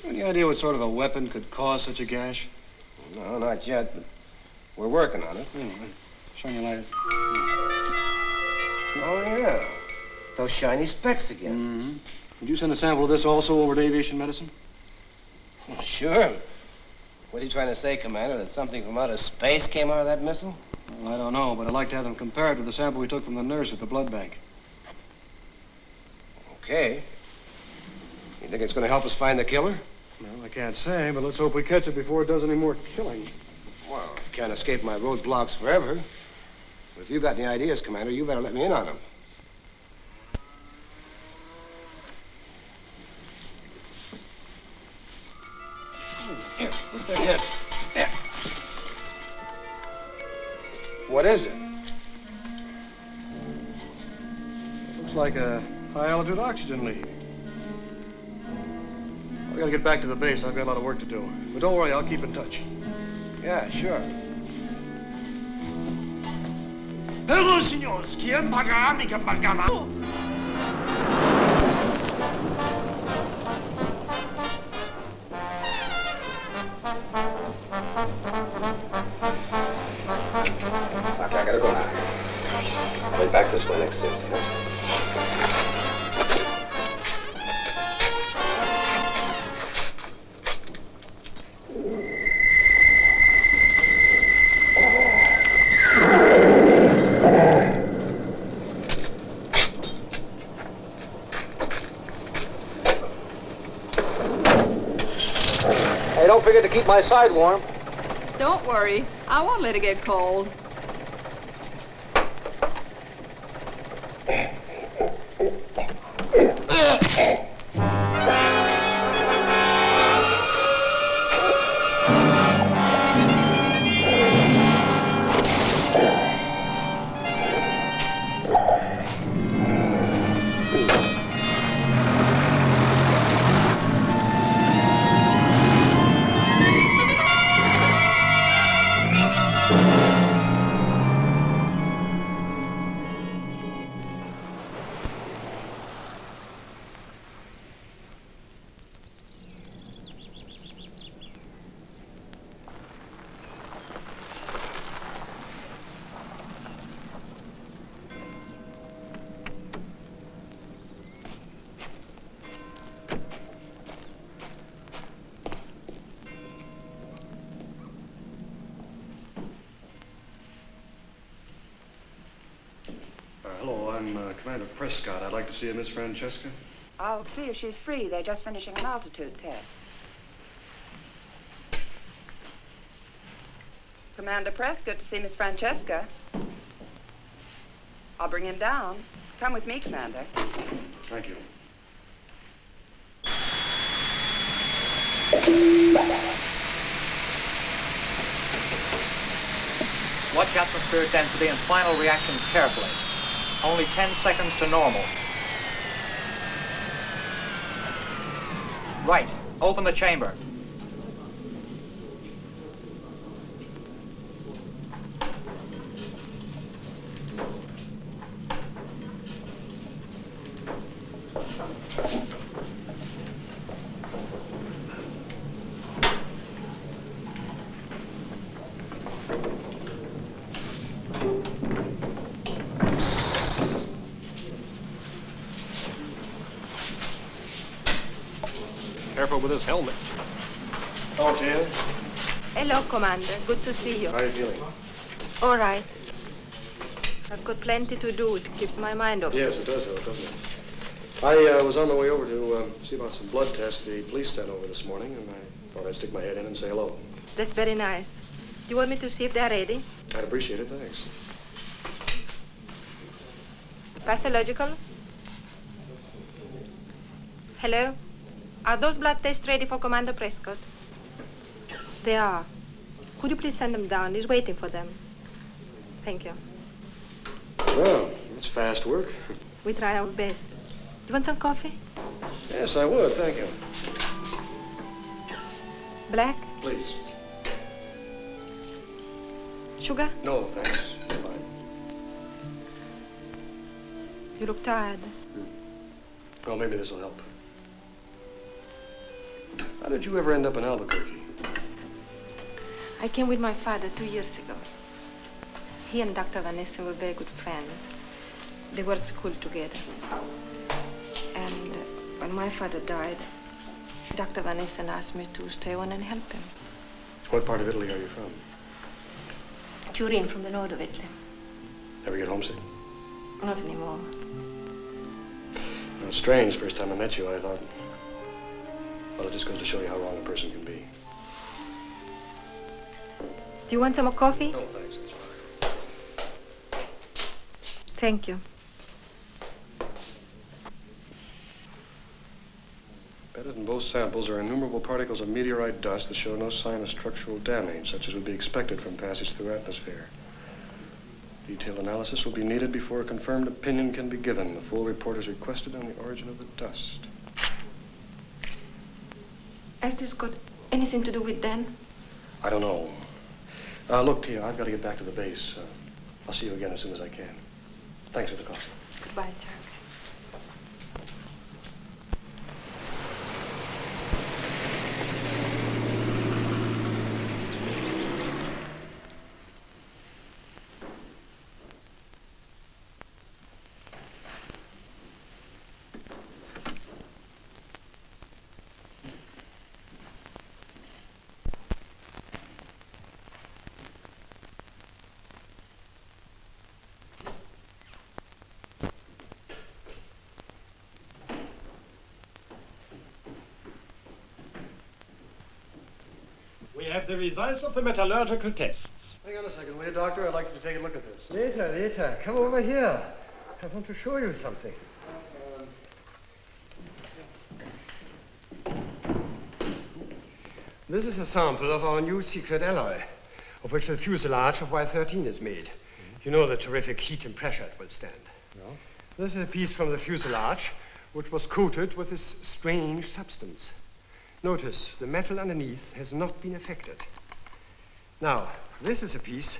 [SPEAKER 2] Any idea what sort of a weapon could cause such a gash?
[SPEAKER 18] No, not yet, but we're working on it.
[SPEAKER 2] Shine your light.
[SPEAKER 18] Oh, yeah. Those shiny specks again.
[SPEAKER 2] Mm-hmm. Would you send a sample of this also over to Aviation Medicine?
[SPEAKER 18] Well, sure. What are you trying to say, Commander? That something from outer space came out of that missile?
[SPEAKER 2] Well, I don't know, but I'd like to have them compared to the sample we took from the nurse at the blood bank.
[SPEAKER 18] Okay. You think it's going to help us find the killer?
[SPEAKER 2] Well, I can't say, but let's hope we catch it before it does any more killing.
[SPEAKER 18] Well, I can't escape my roadblocks forever. But if you've got any ideas, Commander, you better let me in on them.
[SPEAKER 2] Here, look there. Here. There.
[SPEAKER 18] What is it?
[SPEAKER 2] Looks like a high-altitude oxygen leak. I gotta get back to the base. I've got a lot of work to do. But don't worry, I'll keep in touch.
[SPEAKER 18] Yeah, sure.
[SPEAKER 11] Hello, signors. ¿Quién pagará mi campamento?
[SPEAKER 18] Okay, I gotta go now. I'll be back this way next shift, you know?
[SPEAKER 10] Hey, don't forget to keep my side warm.
[SPEAKER 19] Don't worry. I won't let it get cold.
[SPEAKER 2] Hello, I'm Commander Prescott. I'd like to see a Miss Francesca.
[SPEAKER 20] I'll see if she's free. They're just finishing an altitude test.
[SPEAKER 19] Commander Prescott to see Miss Francesca. I'll bring him down. Come with me, Commander.
[SPEAKER 2] Thank you.
[SPEAKER 16] Watch atmospheric density and final reactions carefully. Only 10 seconds to normal. Right. Open the chamber.
[SPEAKER 2] Careful with his helmet. Oh, dear.
[SPEAKER 12] Hello, Commander. Good to see you.
[SPEAKER 2] How are you feeling?
[SPEAKER 12] All right. I've got plenty to do. It keeps my mind off.
[SPEAKER 2] Yes, it does, though, doesn't it? I was on my way over to see about some blood tests the police sent over this morning, and I thought I'd stick my head in and say hello.
[SPEAKER 12] That's very nice. Do you want me to see if they're ready?
[SPEAKER 2] I'd appreciate it, thanks.
[SPEAKER 12] Pathological? Hello? Are those blood tests ready for Commander Prescott? They are. Could you please send them down? He's waiting for them. Thank you.
[SPEAKER 2] Well, it's fast work.
[SPEAKER 12] We try our best. Do you want some coffee?
[SPEAKER 2] Yes, I would, thank you.
[SPEAKER 12] Black?
[SPEAKER 2] Please.
[SPEAKER 12] Sugar?
[SPEAKER 2] No, thanks. Fine.
[SPEAKER 12] You look tired.
[SPEAKER 2] Well, maybe this will help. How did you ever end up in Albuquerque?
[SPEAKER 12] I came with my father 2 years ago. He and Dr. Van Essen were very good friends. They were at school together. And when my father died, Dr. Van Essen asked me to stay on and help him.
[SPEAKER 2] What part of Italy are you from?
[SPEAKER 12] Turin, from the north of Italy.
[SPEAKER 2] Ever get homesick?
[SPEAKER 12] Not anymore.
[SPEAKER 2] Well, it's strange. First time I met you, I thought, well, it just goes to show you how wrong a person can be.
[SPEAKER 12] Do you want some more coffee?
[SPEAKER 2] No, thanks. That's fine.
[SPEAKER 12] Thank you.
[SPEAKER 2] Embedded in both samples are innumerable particles of meteorite dust that show no sign of structural damage, such as would be expected from passage through atmosphere. Detailed analysis will be needed before a confirmed opinion can be given. The full report is requested on the origin of the dust.
[SPEAKER 12] Has this got anything to do with Dan?
[SPEAKER 2] I don't know. Look, Tia, I've got to get back to the base. I'll see you again as soon as I can. Thanks for the coffee.
[SPEAKER 12] Goodbye, Jack.
[SPEAKER 3] We have the results of the metallurgical tests.
[SPEAKER 2] Hang on a second, will you, Doctor? I'd like you to take a look at this.
[SPEAKER 7] Later. Come over here. I want to show you something. This is a sample of our new secret alloy, of which the fuselage of Y-13 is made. You know the terrific heat and pressure it will stand.
[SPEAKER 2] No?
[SPEAKER 7] This is a piece from the fuselage, which was coated with this strange substance. Notice, the metal underneath has not been affected. Now, this is a piece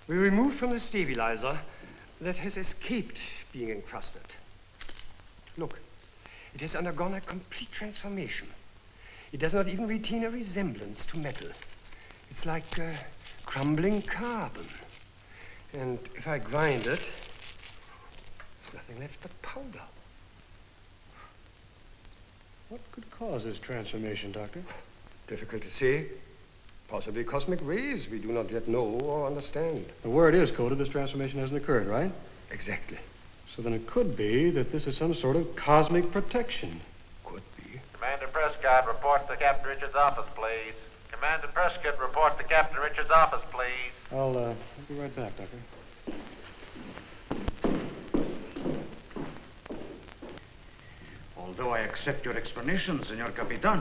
[SPEAKER 7] we removed from the stabilizer that has escaped being encrusted. Look, it has undergone a complete transformation. It does not even retain a resemblance to metal. It's like crumbling carbon. And if I grind it, there's nothing left but powder.
[SPEAKER 2] What could cause this transformation, Doctor?
[SPEAKER 7] Difficult to say. Possibly cosmic rays we do not yet know or understand.
[SPEAKER 2] But where it is coated, this transformation hasn't occurred, right?
[SPEAKER 7] Exactly.
[SPEAKER 2] So then it could be that this is some sort of cosmic protection.
[SPEAKER 7] Could be.
[SPEAKER 15] Commander Prescott, report to Captain Richards' office, please. Commander Prescott, report to Captain Richards' office, please.
[SPEAKER 2] I'll be right back, Doctor.
[SPEAKER 20] Although I accept your explanation, Senor Capitan,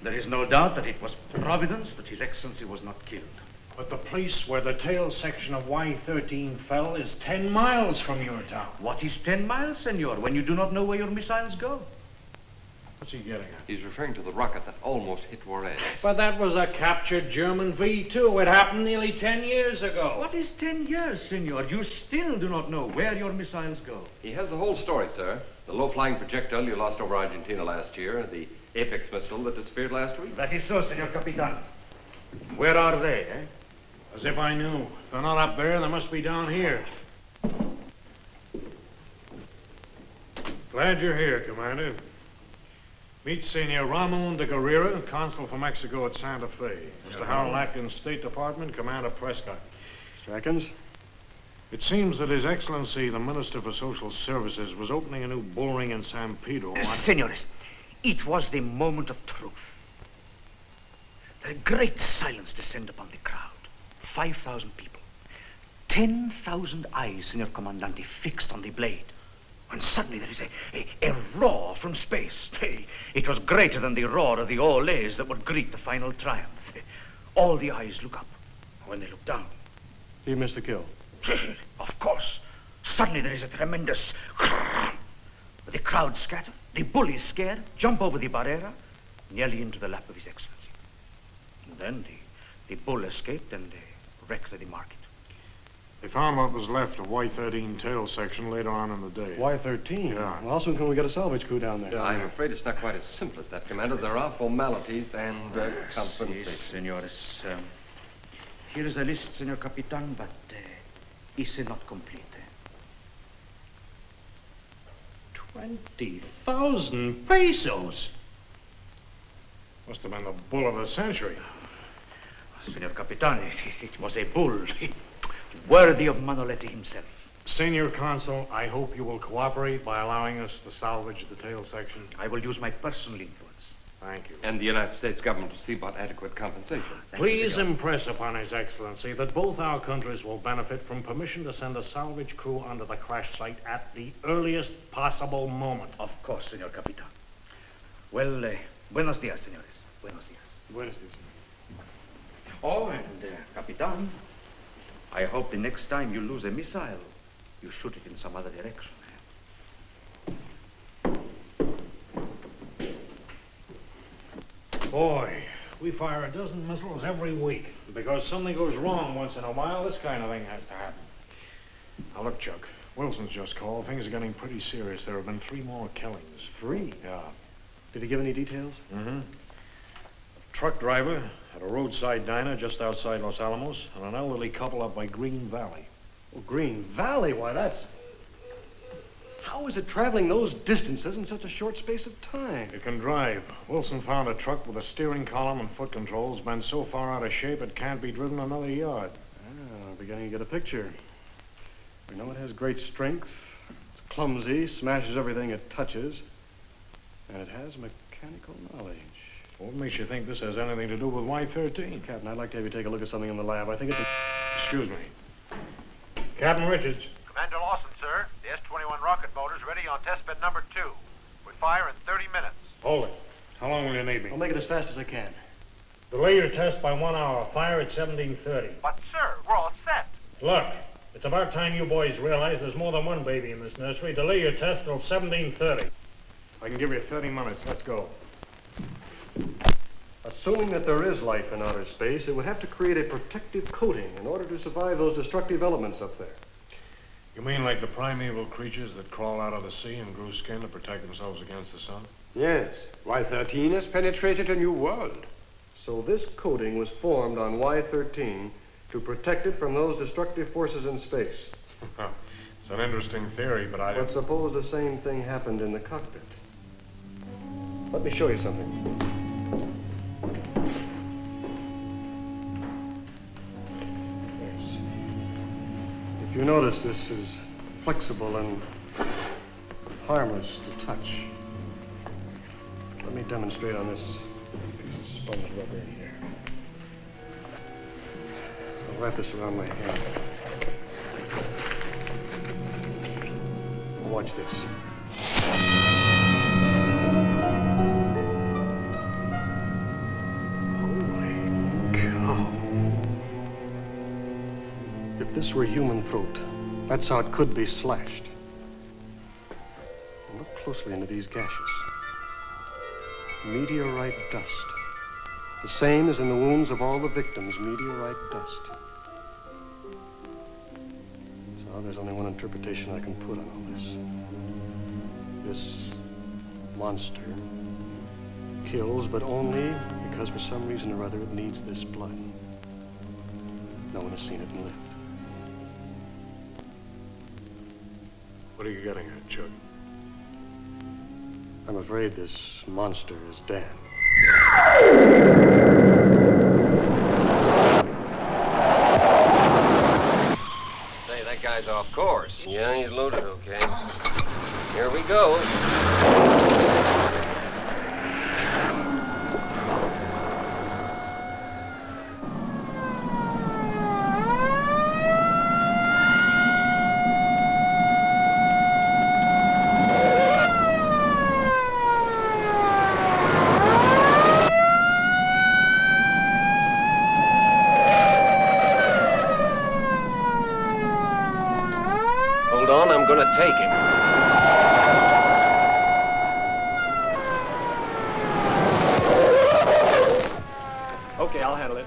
[SPEAKER 20] there is no doubt that it was Providence that His Excellency was not killed.
[SPEAKER 9] But the place where the tail section of Y-13 fell is 10 miles from your town.
[SPEAKER 20] What is 10 miles, Senor, when you do not know where your missiles go?
[SPEAKER 9] What's he getting at?
[SPEAKER 6] He's referring to the rocket that almost hit Juarez.
[SPEAKER 9] But that was a captured German V-2. It happened nearly 10 years ago.
[SPEAKER 20] What is 10 years, Senor? You still do not know where your missiles go.
[SPEAKER 6] He has the whole story, sir. The low-flying projectile you lost over Argentina last year, the Apex missile that disappeared last week.
[SPEAKER 20] That is so, Senor Capitan. Where are they, eh?
[SPEAKER 9] As if I knew. If they're not up there, they must be down here. Glad you're here, Commander. Meet Senor Ramon de Guerrera, Consul for Mexico at Santa Fe. Mr. Harold Atkins, State Department, Commander Prescott.
[SPEAKER 2] Mr. Atkins?
[SPEAKER 9] It seems that His Excellency, the Minister for Social Services, was opening a new bull ring in San Pedro.
[SPEAKER 20] Senores, it was the moment of truth. A great silence descended upon the crowd. 5,000 people. 10,000 eyes, Senor Comandante, fixed on the blade. When suddenly there is a roar from space. It was greater than the roar of the Olés that would greet the final triumph. All the eyes look up. When they look down...
[SPEAKER 2] You missed the kill.
[SPEAKER 20] Of course. Suddenly there is a tremendous... The crowd scatter. The bull is scared, jump over the barrera, nearly into the lap of His Excellency. And then the bull escaped and wrecked the market.
[SPEAKER 9] They found what was left of Y-13 tail section later on in the day.
[SPEAKER 2] Y-13?
[SPEAKER 9] Yeah.
[SPEAKER 2] Well, how soon can we get a salvage crew down there?
[SPEAKER 6] I'm afraid it's not quite as simple as that, Commander. There are formalities and compensation.
[SPEAKER 20] Yes, senores. Here is a list, Senor Capitan, but is not complete.
[SPEAKER 9] 20,000 pesos? Must have been the bull of the century.
[SPEAKER 20] Senor Capitan, it was a bull, worthy of Manoletti himself.
[SPEAKER 9] Senor Consul, I hope you will cooperate by allowing us to salvage the tail section.
[SPEAKER 20] I will use my personal influence.
[SPEAKER 9] Thank you.
[SPEAKER 6] And the United States government will see about adequate compensation.
[SPEAKER 9] Please impress upon His Excellency that both our countries will benefit from permission to send a salvage crew onto the crash site at the earliest possible moment.
[SPEAKER 20] Of course, Senor Capitan. Well, buenos dias, senores. Buenos dias.
[SPEAKER 2] Buenos dias.
[SPEAKER 20] Oh, and, Capitan, I hope the next time you lose a missile, you shoot it in some other direction.
[SPEAKER 9] Boy, we fire a dozen missiles every week. Because something goes wrong once in a while, this kind of thing has to happen. Now, look, Chuck, Wilson's just called. Things are getting pretty serious. There have been 3 more killings.
[SPEAKER 2] 3?
[SPEAKER 9] Yeah.
[SPEAKER 2] Did he give any details?
[SPEAKER 9] Mm-hmm. A truck driver at a roadside diner just outside Los Alamos, and an elderly couple up by Green Valley.
[SPEAKER 2] Oh, Green Valley? Why, that's... How is it traveling those distances in such a short space of time?
[SPEAKER 9] It can drive. Wilson found a truck with a steering column and foot controls bent so far out of shape it can't be driven another yard.
[SPEAKER 2] Ah, I'm beginning to get a picture. We know it has great strength. It's clumsy, smashes everything it touches. And it has mechanical knowledge.
[SPEAKER 9] What makes you think this has anything to do with Y-13?
[SPEAKER 2] Captain, I'd like to have you take a look at something in the lab. I think it's a...
[SPEAKER 9] Excuse me. Captain Richards.
[SPEAKER 15] Commander Lawson, sir. The S-21 rocket motor's ready on testbed number 2. We fire in 30 minutes.
[SPEAKER 9] Hold it. How long will you need me?
[SPEAKER 2] I'll make it as fast as I can.
[SPEAKER 9] Delay your test by 1 hour. Fire at 17:30.
[SPEAKER 15] But, sir, we're all set.
[SPEAKER 9] Look, it's about time you boys realize there's more than one baby in this nursery. Delay your test till 17:30. I can give you 30 minutes. Let's go.
[SPEAKER 2] Assuming that there is life in outer space, it would have to create a protective coating in order to survive those destructive elements up there.
[SPEAKER 9] You mean like the primeval creatures that crawl out of the sea and grew skin to protect themselves against the sun?
[SPEAKER 7] Yes. Y-13 has penetrated a new world.
[SPEAKER 2] So this coating was formed on Y-13 to protect it from those destructive forces in space.
[SPEAKER 9] It's an interesting theory, but
[SPEAKER 2] But suppose the same thing happened in the cockpit. Let me show you something. You notice this is flexible and harmless to touch. Let me demonstrate on this piece of sponge rubber in here. I'll wrap this around my hand. Watch this. If this were a human throat, that's how it could be slashed. And look closely into these gashes. Meteorite dust. The same as in the wounds of all the victims, meteorite dust. So there's only one interpretation I can put on all this. This monster kills, but only because for some reason or other it needs this blood. No one has seen it and lived.
[SPEAKER 9] What are you getting at, Chuck?
[SPEAKER 2] I'm afraid this monster is Dan.
[SPEAKER 6] Say, that guy's off course. Yeah, he's loaded okay. Here we go. Hold on, I'm gonna take him.
[SPEAKER 3] Okay, I'll handle it.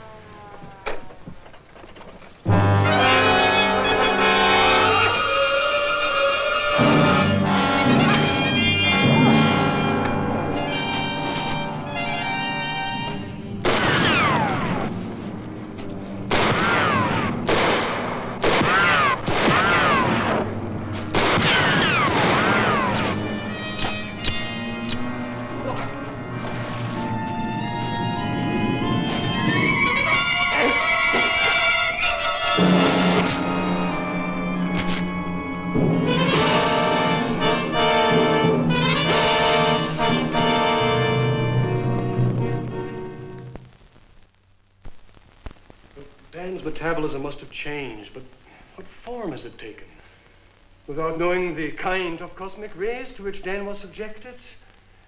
[SPEAKER 2] Dan's metabolism must have changed, but what form has it taken? Without knowing the kind of cosmic rays to which Dan was subjected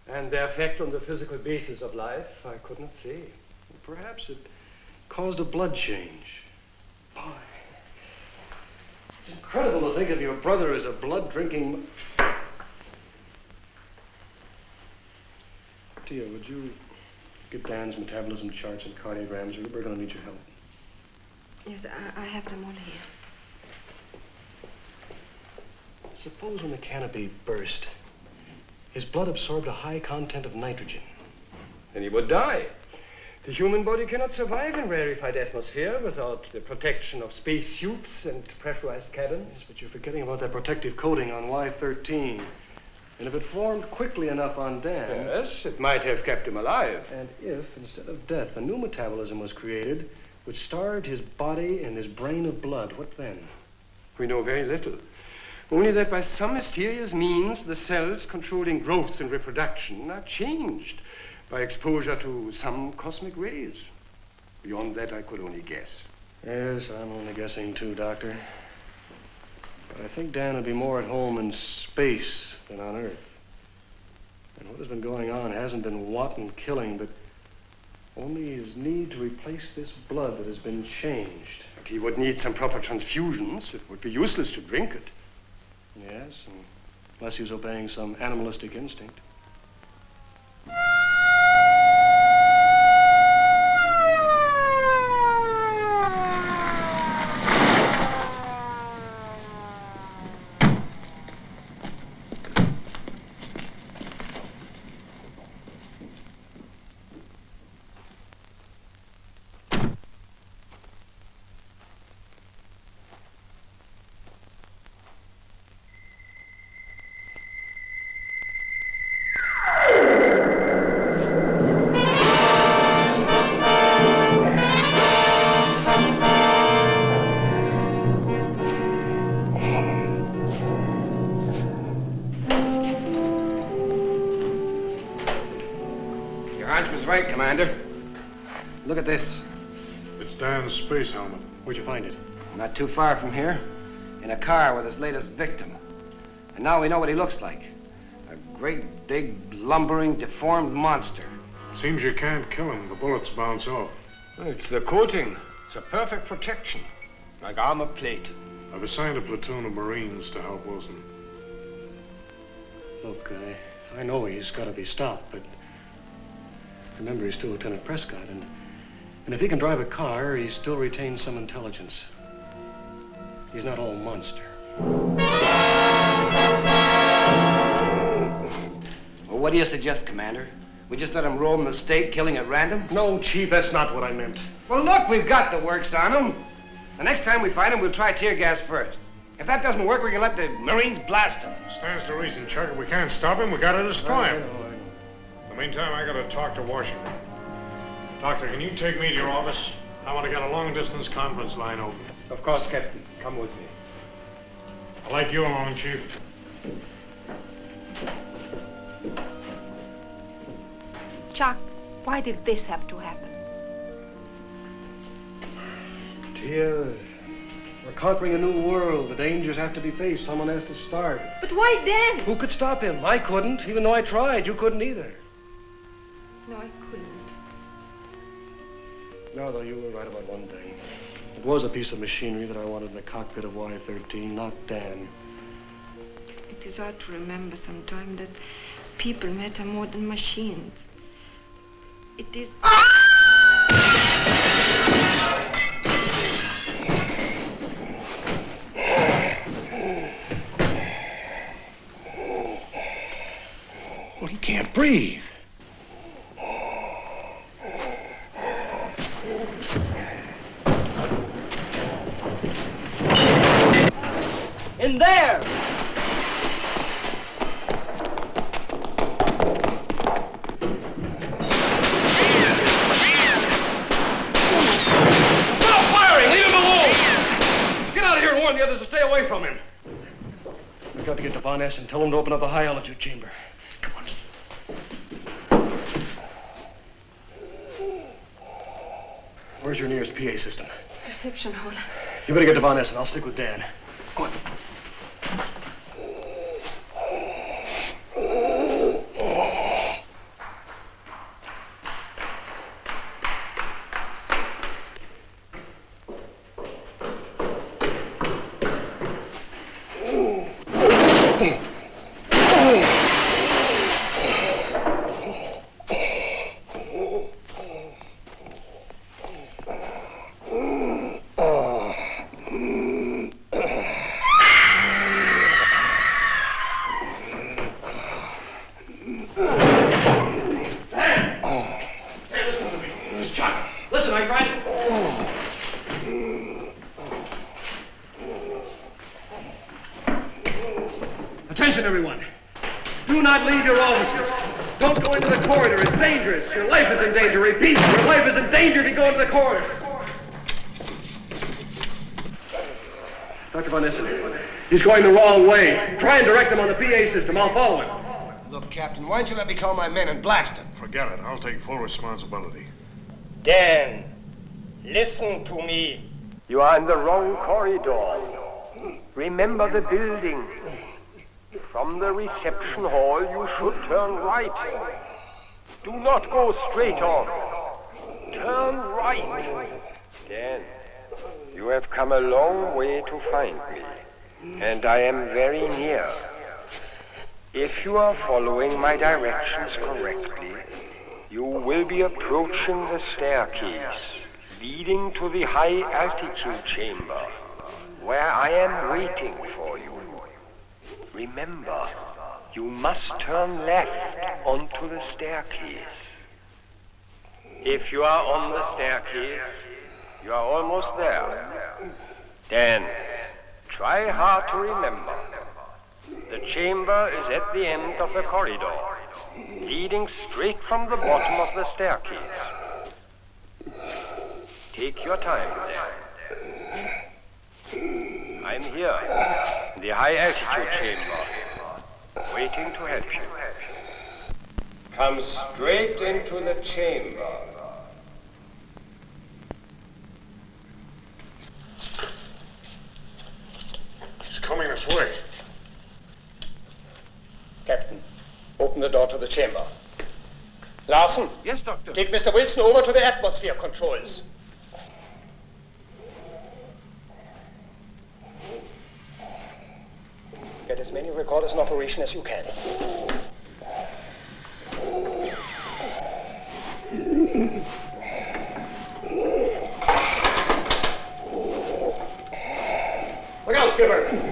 [SPEAKER 2] and their effect on the physical basis of life, I could not say. Perhaps it caused a blood change. Boy, it's incredible to think of your brother as a blood-drinking... Tia, would you get Dan's metabolism charts and cardiograms? We're going to need your help.
[SPEAKER 12] Yes, I have them all here.
[SPEAKER 2] Suppose when the canopy burst, his blood absorbed a high content of nitrogen. Then he would die. The human body cannot survive in rarefied atmosphere without the protection of space suits and pressurized cabins. Yes, but you're forgetting about that protective coating on Y-13. And if it formed quickly enough on Dan... Yes, it might have kept him alive. And if, instead of death, a new metabolism was created which starved his body and his brain of blood, what then? We know very little. Only that by some mysterious means, the cells controlling growth and reproduction are changed by exposure to some cosmic rays. Beyond that, I could only guess. Yes, I'm only guessing too, Doctor. But I think Dan would be more at home in space than on Earth. And what has been going on hasn't been wanton killing, but only his need to replace this blood that has been changed. But he would need some proper transfusions. It would be useless to drink it. Yes, unless he was obeying some animalistic instinct.
[SPEAKER 18] Right, Commander. Look at this.
[SPEAKER 9] It's Dan's space helmet.
[SPEAKER 2] Where'd you find it?
[SPEAKER 18] Not too far from here, in a car with his latest victim. And now we know what he looks like. A great, big, lumbering, deformed monster.
[SPEAKER 9] Seems you can't kill him. The bullets bounce off.
[SPEAKER 7] It's the coating. It's a perfect protection, like armor plate.
[SPEAKER 9] I've assigned a platoon of Marines to help Wilson.
[SPEAKER 2] Look, I know he's got to be stopped, but remember, he's still Lieutenant Prescott, and if he can drive a car, he still retains some intelligence. He's not all monster.
[SPEAKER 18] Well, what do you suggest, Commander? We just let him roam the state, killing at random?
[SPEAKER 2] No, Chief, that's not what I meant.
[SPEAKER 18] Well, look, we've got the works on him. The next time we find him, we'll try tear gas first. If that doesn't work, we can let the Marines blast him.
[SPEAKER 9] Stands to reason, Chuck. If we can't stop him, we gotta destroy him. In the meantime, I gotta talk to Washington. Doctor, can you take me to your office? I want to get a long-distance conference line open.
[SPEAKER 7] Of course, Captain. Come with me.
[SPEAKER 9] I'd like you along, Chief.
[SPEAKER 12] Chuck, why did this have to happen?
[SPEAKER 2] Tia, we're conquering a new world. The dangers have to be faced. Someone has to start.
[SPEAKER 12] But why Dan?
[SPEAKER 2] Who could stop him? I couldn't, even though I tried. You couldn't either.
[SPEAKER 12] No, I couldn't.
[SPEAKER 2] No, though, you were right about one thing. It was a piece of machinery that I wanted in the cockpit of Y-13, not Dan.
[SPEAKER 12] It is hard to remember sometimes that people matter more than machines. It is...
[SPEAKER 2] Well, he can't breathe.
[SPEAKER 10] In there!
[SPEAKER 2] Stop firing! Leave him alone! Get out of here and warn the others to stay away from him. We've got to get to Von Ness and tell him to open up the high-altitude chamber. Come on. Where's your nearest PA system?
[SPEAKER 12] Reception hall.
[SPEAKER 2] You better get to Von Ness, and I'll stick with Dan. Go on. Attention, everyone. Do not leave your offices. Don't go into the corridor. It's dangerous. Your life is in danger. Repeat, your life is in danger if you go into the corridor. Dr. Von Essen, he's going the wrong way. Try and direct him on the PA system. I'll follow him.
[SPEAKER 18] Look, Captain, why don't you let me call my men and blast him?
[SPEAKER 9] Forget it. I'll take full responsibility.
[SPEAKER 8] Dan, listen to me. You are in the wrong corridor. Remember the building. From the reception hall, you should turn right. Do not go straight on. Turn right. Dan, you have come a long way to find me, and I am very near. If you are following my directions correctly, you will be approaching the staircase leading to the high-altitude chamber, where I am waiting for you. Remember, you must turn left onto the staircase. If you are on the staircase, you are almost there. Then, try hard to remember. The chamber is at the end of the corridor, leading straight from the bottom of the staircase. Take your time, then. I'm here, in the high-altitude chamber, waiting to help you. Come straight into the chamber. Open the door to the chamber. Larson?
[SPEAKER 3] Yes, Doctor.
[SPEAKER 8] Take Mr. Wilson over to the atmosphere controls. Get as many recorders in operation as you can.
[SPEAKER 2] Look out, Skipper!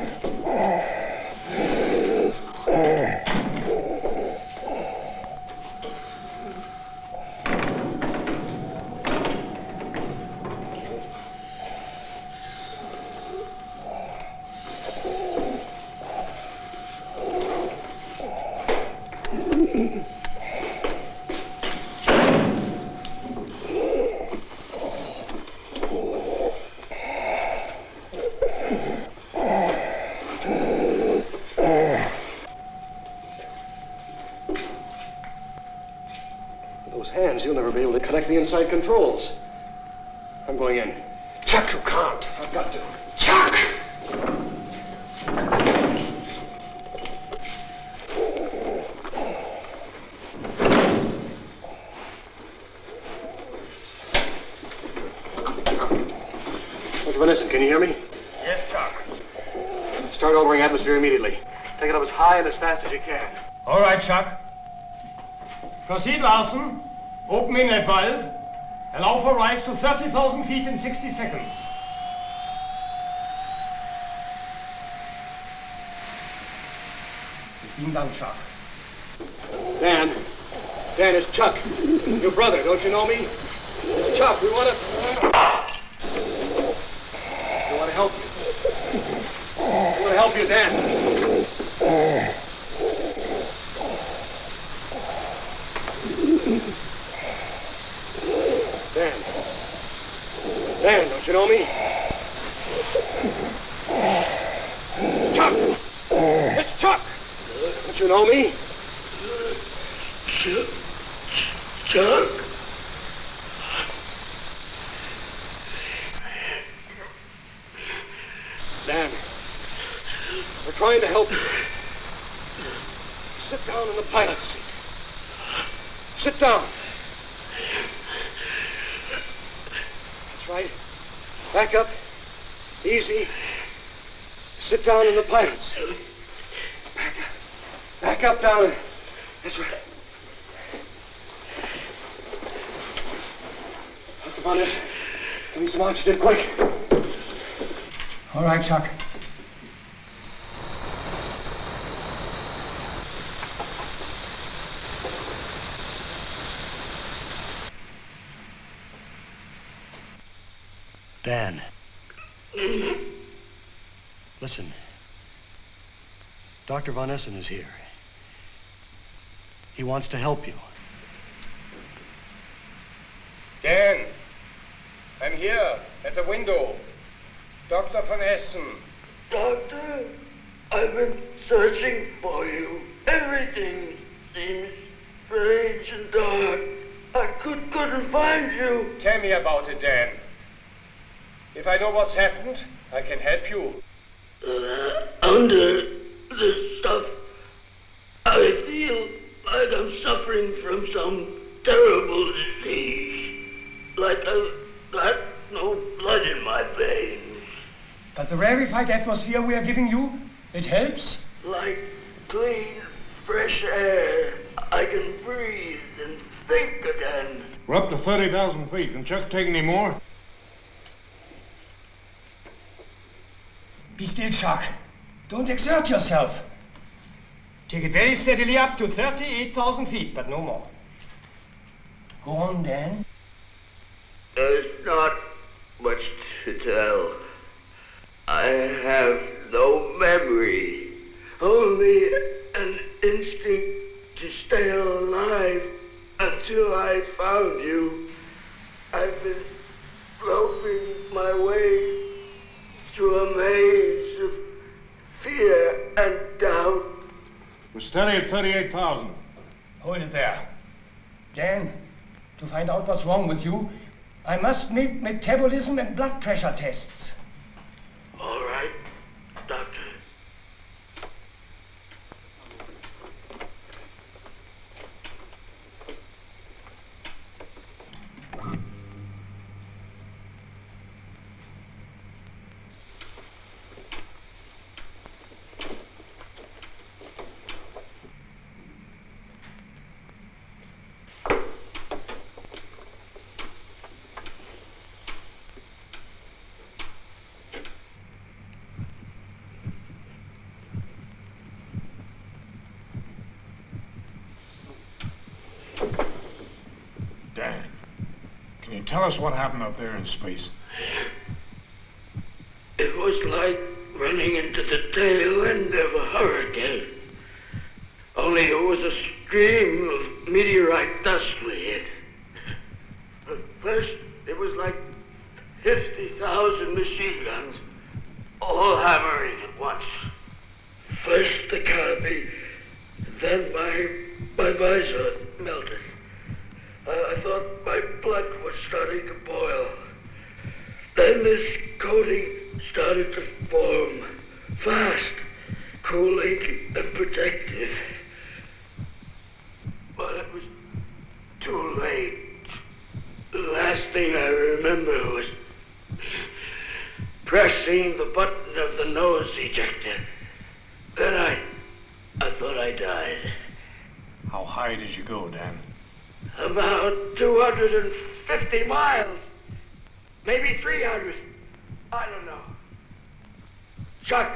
[SPEAKER 2] Those hands, you'll never be able to connect the inside controls. I'm going in.
[SPEAKER 8] Chuck, you can't.
[SPEAKER 2] I've got to.
[SPEAKER 8] Chuck!
[SPEAKER 2] Dr. Van Essen, can you hear me?
[SPEAKER 8] Yes, Chuck.
[SPEAKER 2] Start altering atmosphere immediately. Take it up as high and as fast as you can.
[SPEAKER 8] All right, Chuck. Proceed, Larson. Open inlet valve. Allow for rise to 30,000 feet in 60 seconds. Beam down, Chuck.
[SPEAKER 2] Dan, it's Chuck. Your brother, don't you know me? It's Chuck. We want to help you. We want to help you, Dan. Dan, don't you know me? Chuck! It's Chuck! Don't you know me?
[SPEAKER 11] Chuck?
[SPEAKER 2] Dan, we're trying to help you. Sit down in the pilot's seat. Sit down. That's right. Back up. Easy. Sit down in the pilot's seat. Back up, down. That's right. Dr. Van Essen, give me some oxygen, quick.
[SPEAKER 8] All right, Chuck.
[SPEAKER 2] Dan. Listen. Dr. Van Essen is here. He wants to help you.
[SPEAKER 8] Dan, I'm here at the window. Dr. Van Essen.
[SPEAKER 11] Doctor, I've been searching for you. Everything seems strange and dark. I couldn't find you.
[SPEAKER 8] Tell me about it, Dan. If I know what's happened, I can help you.
[SPEAKER 11] Under this stuff, I feel like I'm suffering from some terrible disease. Like I've got no blood in my veins.
[SPEAKER 8] But the rarefied atmosphere we are giving you, it helps?
[SPEAKER 11] Like clean, fresh air. I can breathe and think again.
[SPEAKER 9] We're up to 30,000 feet. Can Chuck take any more?
[SPEAKER 8] Be still, Chuck. Don't exert yourself. Take it very steadily up to 38,000 feet, but no more. Go on, Dan.
[SPEAKER 11] There's not much to tell. I have no memory, only an instinct to stay alive until I found you. I've been groping my way through a maze of fear and doubt.
[SPEAKER 9] We're steady at 38,000.
[SPEAKER 8] Hold it there. Dan, to find out what's wrong with you, I must make metabolism and blood pressure tests.
[SPEAKER 11] All right, Doctor.
[SPEAKER 9] Hey, tell us what happened up there in space.
[SPEAKER 11] It was like running into the tail end of a hurricane. Only it was a stream of meteorite dust we hit. At first, it was like 50,000 machine guns, all hammering at once. First the canopy, then my visor melted. I thought my blood was starting to boil. Then this coating started to form, fast, cooling and protective. But it was too late. The last thing I remember was pressing the button of the nose ejector. Then I thought I died.
[SPEAKER 9] How high did you go, Dan?
[SPEAKER 11] About 250 miles. Maybe 300. I don't know. Chuck,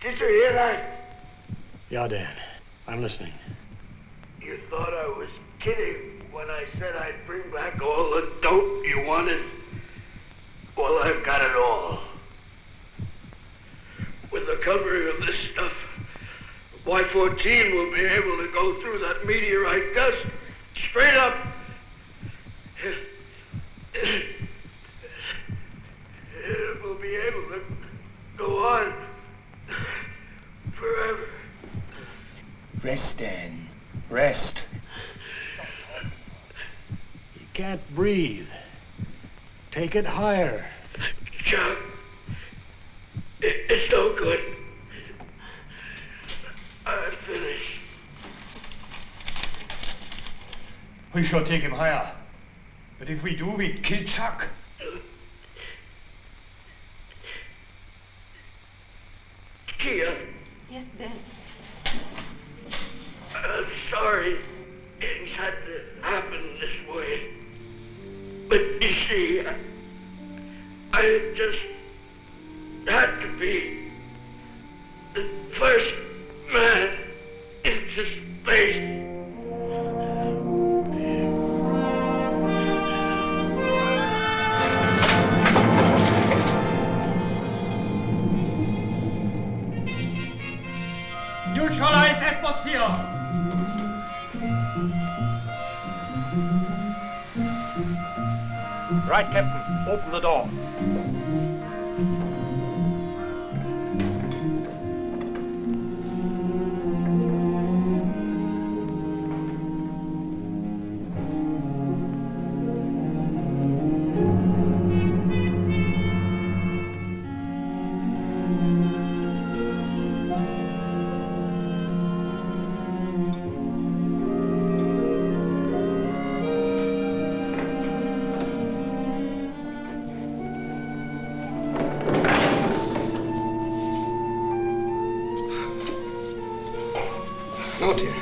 [SPEAKER 11] did you hear that?
[SPEAKER 2] Yeah, Dan. I'm listening.
[SPEAKER 11] You thought I was kidding when I said I'd bring back all the dope you wanted? Well, I've got it all. With the covering of this stuff, Y-14 will be able to go through that meteorite dust straight up. It will be able to go on forever.
[SPEAKER 18] Rest, Dan. Rest.
[SPEAKER 9] You can't breathe. Take it higher.
[SPEAKER 11] Chuck, it's no good. I'm finished.
[SPEAKER 7] We shall take him higher. But if we do, we kill Chuck.
[SPEAKER 11] Kia.
[SPEAKER 12] Yes, Dan.
[SPEAKER 11] I'm sorry things had to happen this way. But you see, I just had to be the first man into space.
[SPEAKER 7] Neutralize atmosphere.
[SPEAKER 3] Right, Captain. Open the door.
[SPEAKER 2] No, dear.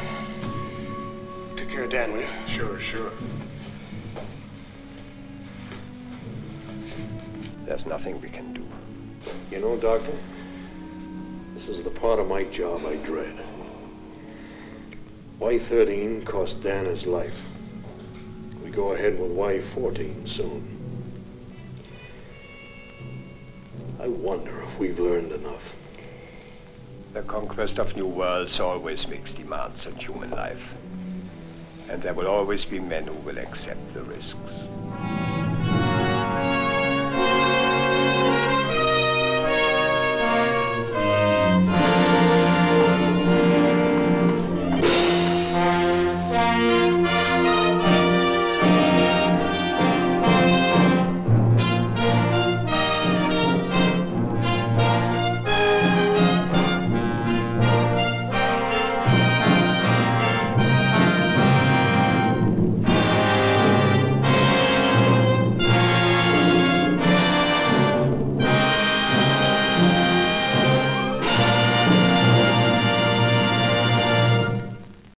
[SPEAKER 2] Take care of Dan, will you?
[SPEAKER 9] Sure.
[SPEAKER 8] There's nothing we can do.
[SPEAKER 9] You know, Doctor, this is the part of my job I dread. Y-13 cost Dan his life. We go ahead with Y-14 soon. I wonder if we've learned enough.
[SPEAKER 8] The conquest of new worlds always makes demands on human life. And there will always be men who will accept the risks.